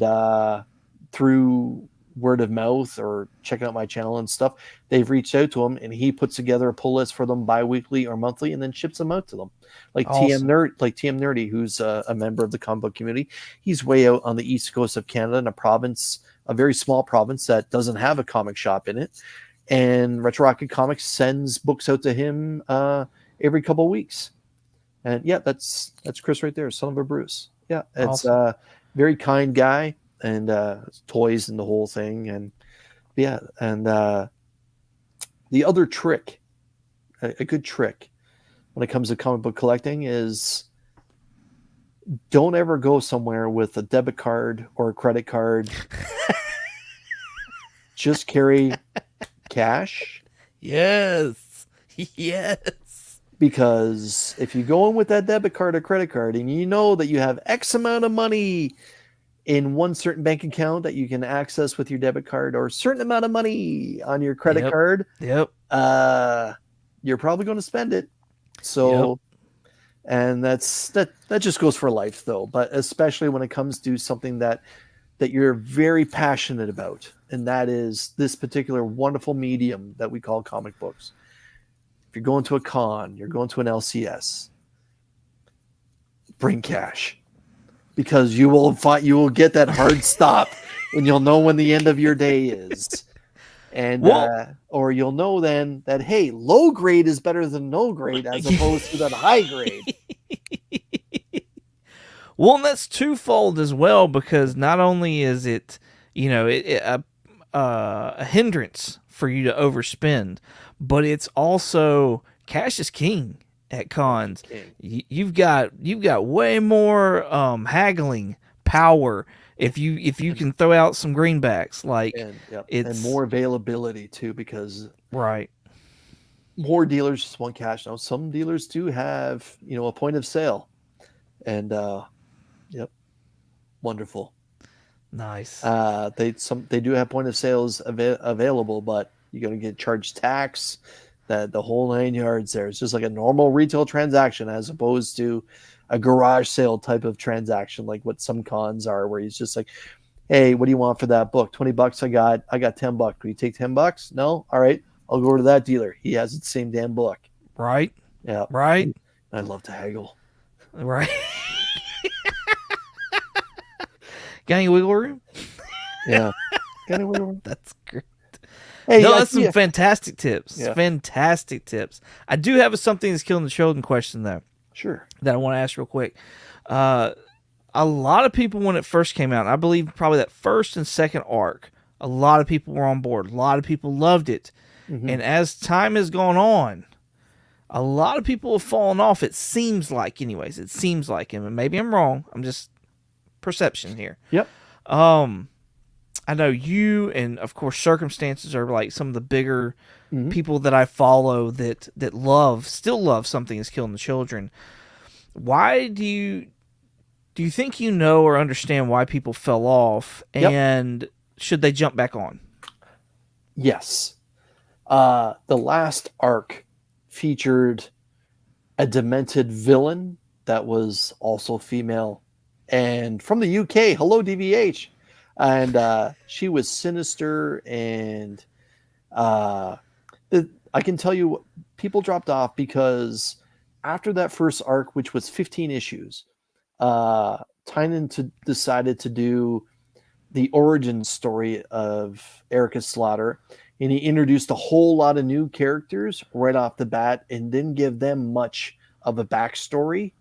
through word of mouth or checking out my channel and stuff, they've reached out to him, and he puts together a pull list for them bi-weekly or monthly and then ships them out to them. Like awesome. TM Nerdy, who's a member of the comic book community. He's way out on the east coast of Canada in a very small province that doesn't have a comic shop in it. And Retro Rocket Comics sends books out to him every couple of weeks. And yeah, that's Chris right there, Son of a Bruce. Yeah, it's awesome. Very kind guy, and toys and the whole thing. And yeah, and the other trick, a good trick when it comes to comic book collecting, is don't ever go somewhere with a debit card or a credit card. Just carry cash. Yes. Because if you go in with that debit card or credit card and you know that you have X amount of money in one certain bank account that you can access with your debit card, or a certain amount of money on your credit card, Yep. You're probably going to spend it. So, and that just goes for life though, but especially when it comes to something that you're very passionate about, and that is this particular wonderful medium that we call comic books. If you're going to a con, you're going to an LCS, bring cash, because you will get that hard stop, and you'll know when the end of your day is. And or you'll know then that, hey, low grade is better than no grade, as opposed to that high grade. Well, and that's twofold as well, because not only is it, a hindrance for you to overspend, but it's also cash is king at cons. You've got way more haggling power if you can throw out some greenbacks, and more availability too, because right, more dealers just want cash. Now some dealers do have a point of sale, and wonderful, nice. They do have point of sales available, but you're going to get charged tax, the whole 9 yards. There, it's just like a normal retail transaction, as opposed to a garage sale type of transaction, like what some cons are, where he's just like, hey, what do you want for that book? $20. I got $10. Will you take $10? No? All right. I'll go to that dealer. He has the same damn book. Right. Yeah. Right. I'd love to haggle. Right. Got any wiggle room? Yeah. Got any wiggle room? That's great. Hey, no, that's some fantastic tips. Yeah. Fantastic tips. I do have something that's killing the children question, though. Sure. That I want to ask real quick. A lot of people, when it first came out, I believe probably that first and second arc, a lot of people were on board. A lot of people loved it. Mm-hmm. And as time has gone on, a lot of people have fallen off. It seems like, anyways. It seems like, and maybe I'm wrong. I'm just perception here. Yep. I know you, and of course circumstances are like some of the bigger people that I follow that still love Something Is Killing the Children. Why do you think or understand why people fell off, and should they jump back on? Yes. The last arc featured a demented villain that was also female, and from the UK. Hello, DVH. And she was sinister, and I can tell you, people dropped off because after that first arc, which was 15 issues, Tynion decided to do the origin story of Erica Slaughter, and he introduced a whole lot of new characters right off the bat and didn't give them much of a backstory.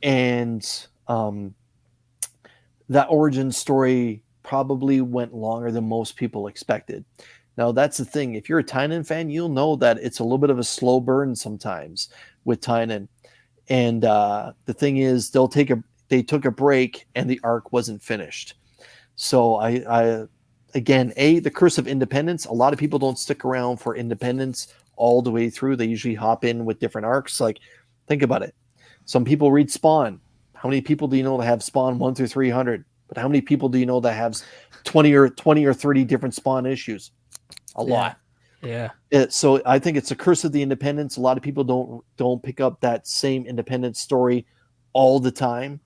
And that origin story probably went longer than most people expected. Now, that's the thing. If you're a Tynion fan, you'll know that it's a little bit of a slow burn sometimes with Tynion. And the thing is, they took a break and the arc wasn't finished. So again, the curse of independence. A lot of people don't stick around for independence all the way through. They usually hop in with different arcs. Like, think about it. Some people read Spawn. How many people do you know that have Spawn 1 through 300? But how many people do you know that have 20 or 30 different Spawn issues? A lot. Yeah. So I think it's a curse of the independence. A lot of people don't pick up that same independent story all the time.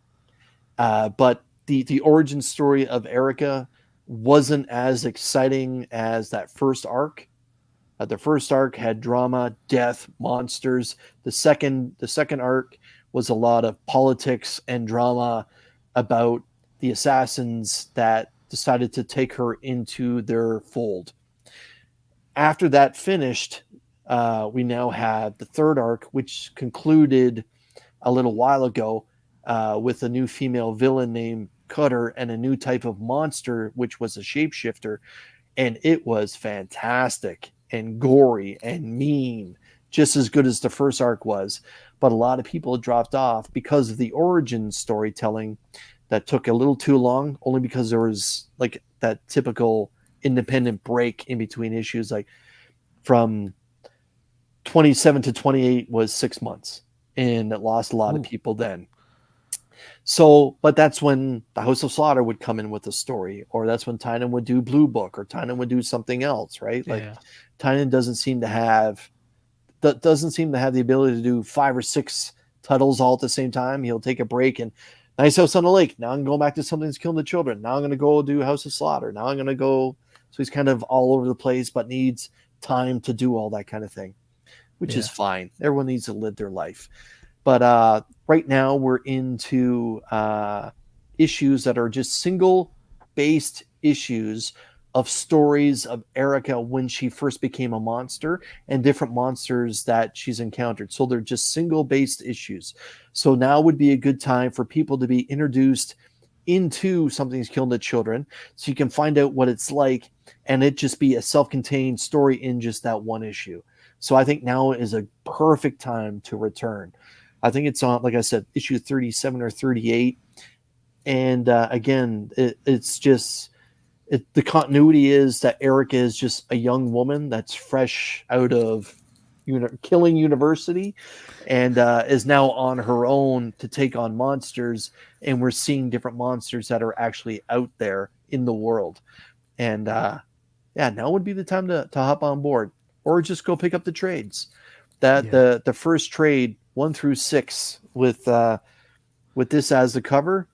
But the origin story of Erica wasn't as exciting as that first arc. The first arc had drama, death, monsters. The second arc was a lot of politics and drama about the assassins that decided to take her into their fold. After that finished, we now have the third arc, which concluded a little while ago with a new female villain named Cutter and a new type of monster, which was a shapeshifter. And it was fantastic and gory and mean, just as good as the first arc was. But a lot of people dropped off because of the origin storytelling that took a little too long, only because there was like that typical independent break in between issues. Like from 27 to 28 was 6 months, and it lost a lot of people then. So, but that's when the House of Slaughter would come in with a story, or that's when Tynan would do Blue Book, or Tynan would do something else, right? Like Tynan doesn't seem to have the ability to do 5 or 6 titles all at the same time. He'll take a break and Nice House on the Lake. Now I'm going back to Something's Killing the Children. Now I'm going to go do House of Slaughter. Now I'm going to go. So he's kind of all over the place, but needs time to do all that kind of thing, which is fine. Everyone needs to live their life. But right now we're into issues that are just single-based issues of stories of Erica when she first became a monster and different monsters that she's encountered. So they're just single-based issues. So now would be a good time for people to be introduced into Something's Killing the Children so you can find out what it's like and it just be a self-contained story in just that one issue. So I think now is a perfect time to return. I think it's on, like I said, issue 37 or 38. And again, it's just... the continuity is that Erica is just a young woman that's fresh out of Killing University and is now on her own to take on monsters. And we're seeing different monsters that are actually out there in the world. And now would be the time to hop on board or just go pick up the trades. The first trade 1 through 6 with this as the cover.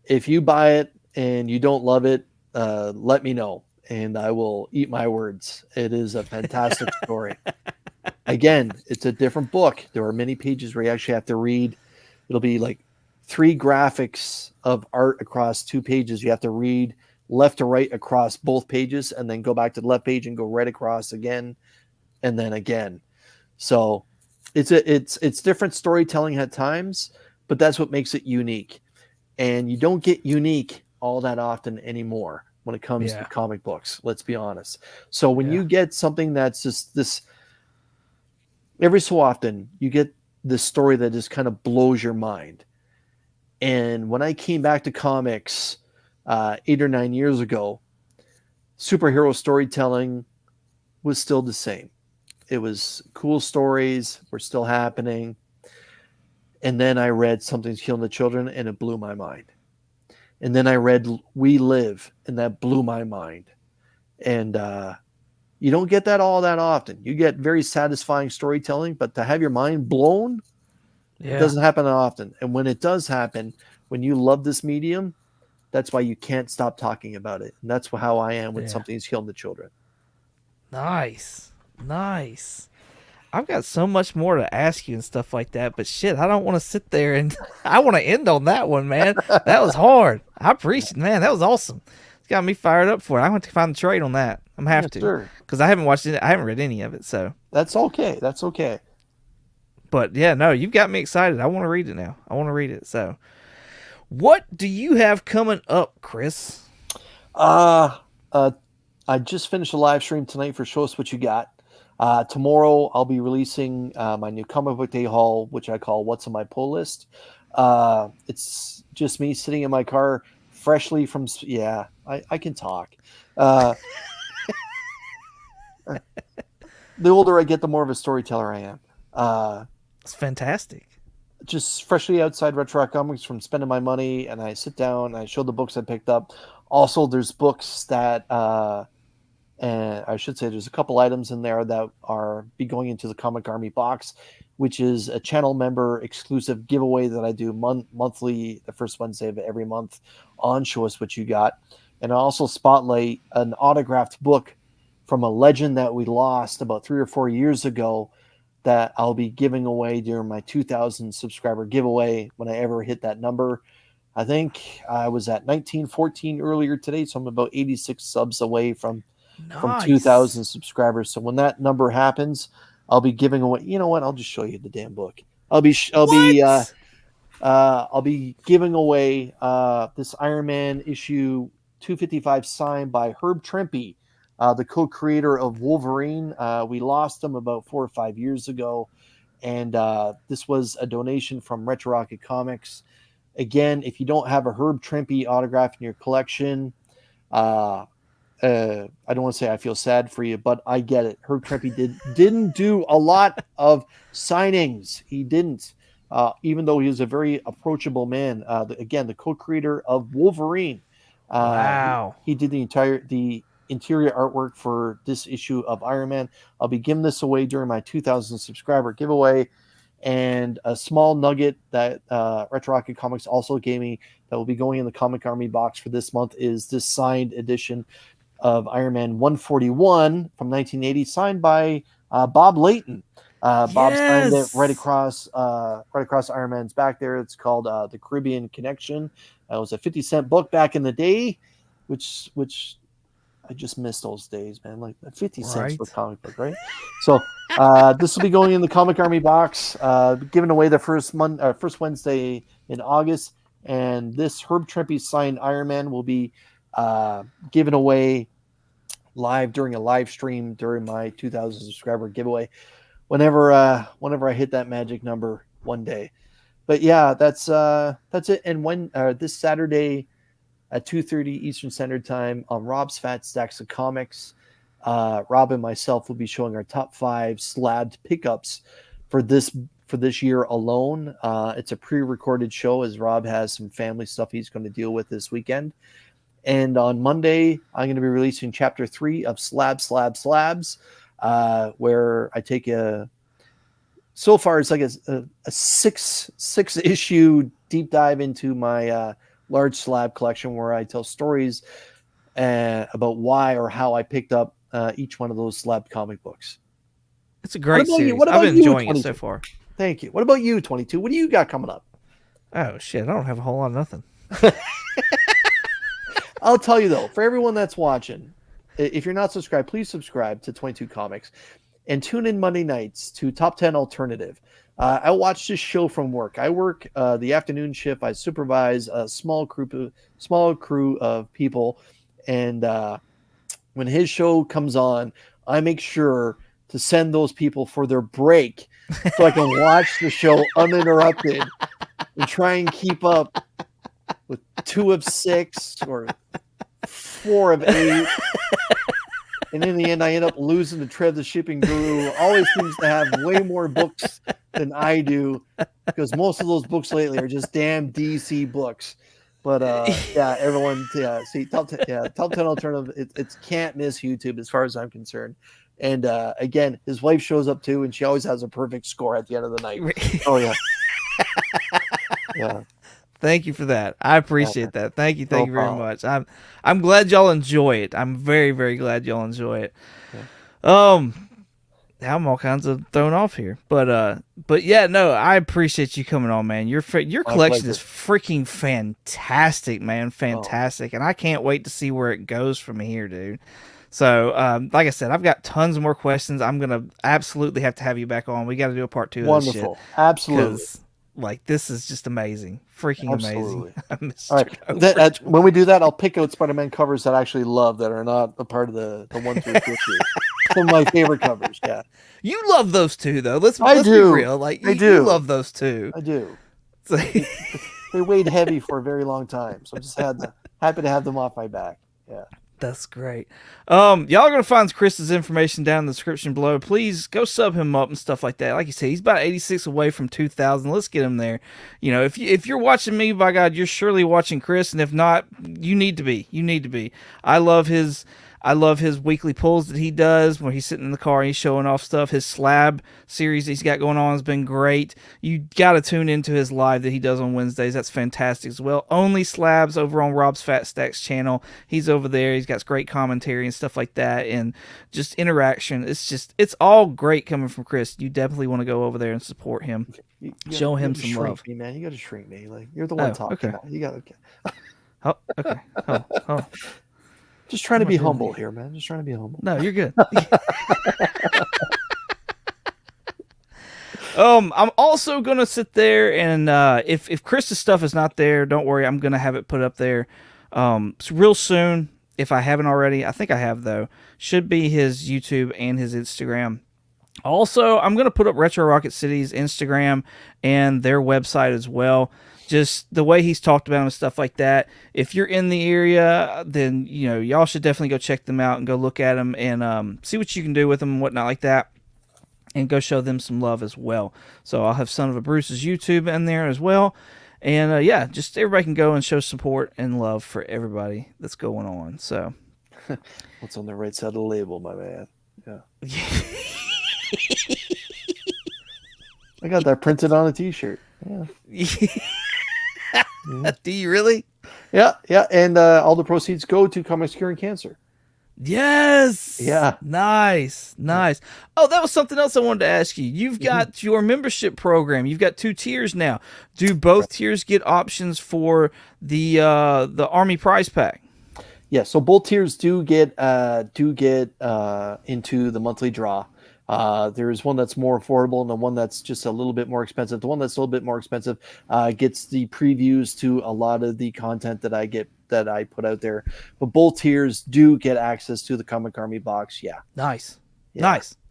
If you buy it and you don't love it, let me know and I will eat my words. It is a fantastic story. Again, it's a different book. There are many pages where you actually have to read. It'll be like 3 graphics of art across 2 pages. You have to read left to right across both pages and then go back to the left page and go right across again and then again. So it's different storytelling at times, but that's what makes it unique. And you don't get unique all that often anymore when it comes to comic books, let's be honest. So when you get something that's just this, every so often you get this story that just kind of blows your mind. And when I came back to comics 8 or 9 years ago, superhero storytelling was still the same. It was cool stories were still happening. And then I read Something's Killing the Children and it blew my mind. And then I read We Live and that blew my mind. And you don't get that all that often. You get very satisfying storytelling, but to have your mind blown, it doesn't happen that often. And when it does happen, when you love this medium, that's why you can't stop talking about it. And that's how I am with Something's Killing the Children. Nice. I've got so much more to ask you and stuff like that, but shit, I don't want to sit there and I want to end on that one, man. That was hard. I appreciate it, man. That was awesome. It's got me fired up for it. I'm going to find the trade on that. I'm going to have to because I haven't watched it. I haven't read any of it, so that's okay. But yeah, no, you've got me excited. I want to read it now. I want to read it. So, what do you have coming up, Chris? I just finished a live stream tonight for Show Us What You Got. Tomorrow I'll be releasing my new comic book day haul, which I call What's on My Pull List. It's just me sitting in my car freshly from... Yeah, I can talk. The older I get, the more of a storyteller I am. It's fantastic. Just freshly outside Retro Rock Comics from spending my money, and I sit down and I show the books I picked up. Also, there's books that... and I should say there's a couple items in there that are be going into the Comic Army box, which is a channel member exclusive giveaway that I do monthly, the first Wednesday of every month on Show Us What You Got. And I also spotlight an autographed book from a legend that we lost about 3 or 4 years ago that I'll be giving away during my 2,000 subscriber giveaway when I ever hit that number. I think I was at 1914 earlier today, so I'm about 86 subs away from 2,000 subscribers. So when that number happens, I'll be giving away. You know what? I'll just show you the damn book. I'll be giving away this Iron Man issue 255 signed by Herb Trimpe, the co-creator of Wolverine. We lost him about 4 or 5 years ago, and this was a donation from Retro Rocket Comics. Again, if you don't have a Herb Trimpe autograph in your collection, I don't want to say I feel sad for you, but I get it. Herb Trimpe didn't do a lot of signings. He didn't. even though he is a very approachable man. Again, the co-creator of Wolverine. Wow. He did the interior artwork for this issue of Iron Man. I'll be giving this away during my 2,000 subscriber giveaway. And a small nugget that Retro Rocket Comics also gave me that will be going in the Comic Army box for this month is this signed edition of Iron Man 141 from 1980, signed by Bob Layton. Bob signed it right across Iron Man's back there. It's called The Caribbean Connection. It was a 50-cent book back in the day, which I just miss those days, man. Like 50 cents for a comic book, right? So this will be going in the Comic Army box, given away the first Wednesday in August. And this Herb Trimpe signed Iron Man will be given away live during a live stream during my 2,000 subscriber giveaway. Whenever I hit that magic number one day. But yeah, that's it. And when this Saturday at 2:30 Eastern Standard Time on Rob's Fat Stacks of Comics, Rob and myself will be showing our top 5 slabbed pickups for this year alone. It's a pre-recorded show as Rob has some family stuff he's going to deal with this weekend. And on Monday, I'm going to be releasing Chapter 3 of Slabs, where I take so far it's like a six issue deep dive into my large slab collection, where I tell stories about why or how I picked up each one of those slab comic books. It's a great series. I've been enjoying it so far. Thank you. What about you, 22? What do you got coming up? Oh, shit. I don't have a whole lot of nothing. I'll tell you, though, for everyone that's watching, if you're not subscribed, please subscribe to 22 Comics and tune in Monday nights to Top 10 Alternative. I watch this show from work. I work the afternoon shift. I supervise a small crew of people. And when his show comes on, I make sure to send those people for their break so I can watch the show uninterrupted and try and keep up with 2 of 6 or 4 of 8. And in the end, I end up losing to Trev, the shipping guru. Always seems to have way more books than I do, because most of those books lately are just damn DC books. But yeah, everyone, see, top 10 Alternative, it can't miss YouTube as far as I'm concerned. And again, his wife shows up too, and she always has a perfect score at the end of the night. Oh yeah, yeah. Thank you for that. I appreciate that. Thank you very much. I'm glad y'all enjoy it. I'm very, very glad y'all enjoy it. Yeah. I'm all kinds of thrown off here, but yeah, no, I appreciate you coming on, man. Your collection is freaking fantastic, man, fantastic, and I can't wait to see where it goes from here, dude. So, like I said, I've got tons more questions. I'm gonna absolutely have to have you back on. We got to do a part 2 of this shit. Absolutely. Like, this is just amazing. Freaking Absolutely. amazing. All right. When we do that, I'll pick out Spider-Man covers that I actually love that are not a part of the 1 through 50. Some of my favorite covers, yeah. You love those too, though. Let's be real. Like, you love those too. I do. They weighed heavy for a very long time, so I'm just happy to have them off my back. Yeah. That's great. Y'all are gonna find Chris's information down in the description below. Please go sub him up and stuff like that. Like you said, he's about 86 away from 2,000. Let's get him there. You know, if you're watching me, by God, you're surely watching Chris, and if not, you need to be. You need to be. I love his weekly pulls that he does where he's sitting in the car and he's showing off stuff. His slab series he's got going on has been great. You got to tune into his live that he does on Wednesdays. That's fantastic as well. Only Slabs over on Rob's Fat Stacks channel. He's over there. He's got great commentary and stuff like that, and just interaction. It's all great coming from Chris. You definitely want to go over there and support him. Show him some love. Me, man. You got to shrink me. Like, you're the one talking. Okay. You got to. Oh, okay. Oh. Just trying to be humble here, man. Just trying to be humble. No, you're good. I'm also gonna sit there and if Chris's stuff is not there, don't worry. I'm gonna have it put up there real soon. If I haven't already, I think I have though. Should be his YouTube and his Instagram. Also, I'm gonna put up Retro Rocket City's Instagram and their website as well. Just the way he's talked about him and stuff like that. If you're in the area, then, you know, y'all should definitely go check them out and go look at them and see what you can do with them and whatnot like that. and go show them some love as well. So I'll have Son of a Bruce's YouTube in there as well. And yeah, just everybody can go and show support and love for everybody that's going on. So what's on the right side of the label, my man? Yeah. I got that printed on a t-shirt. Yeah. Do you really? Yeah. And all the proceeds go to Comics Curing Cancer. Yes. Yeah. Nice. Oh, that was something else I wanted to ask you. You've got your membership program. You've got 2 tiers now. Do both tiers get options for the Army prize pack? Yeah. So both tiers do get into the monthly draw. There's one that's more affordable and the one that's just a little bit more expensive. The one that's a little bit more expensive gets the previews to a lot of the content that I put out there. But both tiers do get access to the Comic Army box. Yeah. Nice.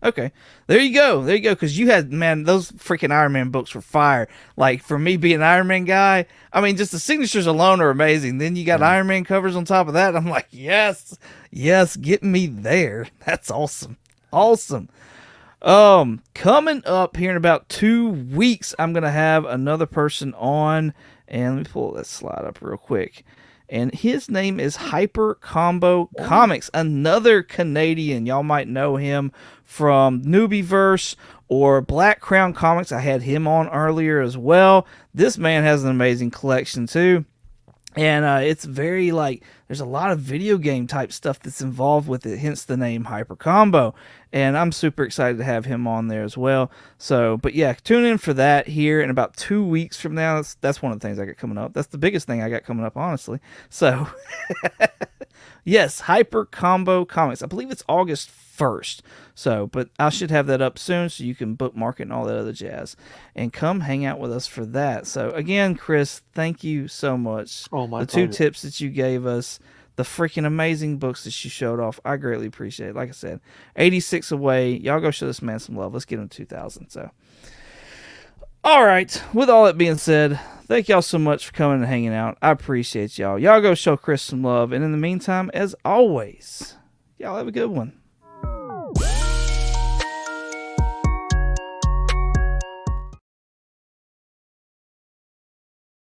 Okay. There you go. Because you had, man, those freaking Iron Man books were fire. Like, for me being an Iron Man guy, I mean, just the signatures alone are amazing. Then you got Iron Man covers on top of that. I'm like, yes, get me there. That's awesome. Coming up here in about 2 weeks, I'm going to have another person on, and let me pull that slide up real quick. And his name is Hyper Combo Comics, another Canadian. Y'all might know him from Newbieverse or Black Crown Comics. I had him on earlier as well. This man has an amazing collection too. And it's very there's a lot of video game type stuff that's involved with it, hence the name Hyper Combo. And I'm super excited to have him on there as well. So, but yeah, tune in for that here in about 2 weeks from now. That's one of the things I got coming up. That's the biggest thing I got coming up, honestly. So, yes, Hyper Combo Comics. I believe it's August 1st. So, but I should have that up soon so you can bookmark it and all that other jazz. And come hang out with us for that. So, again, Chris, thank you so much. Oh, my The 2 tips that you gave us, the freaking amazing books that you showed off, I greatly appreciate it. Like I said, 86 away. Y'all go show this man some love. Let's get him 2,000. So, all right. With all that being said, thank y'all so much for coming and hanging out. I appreciate y'all. Y'all go show Chris some love. And in the meantime, as always, y'all have a good one.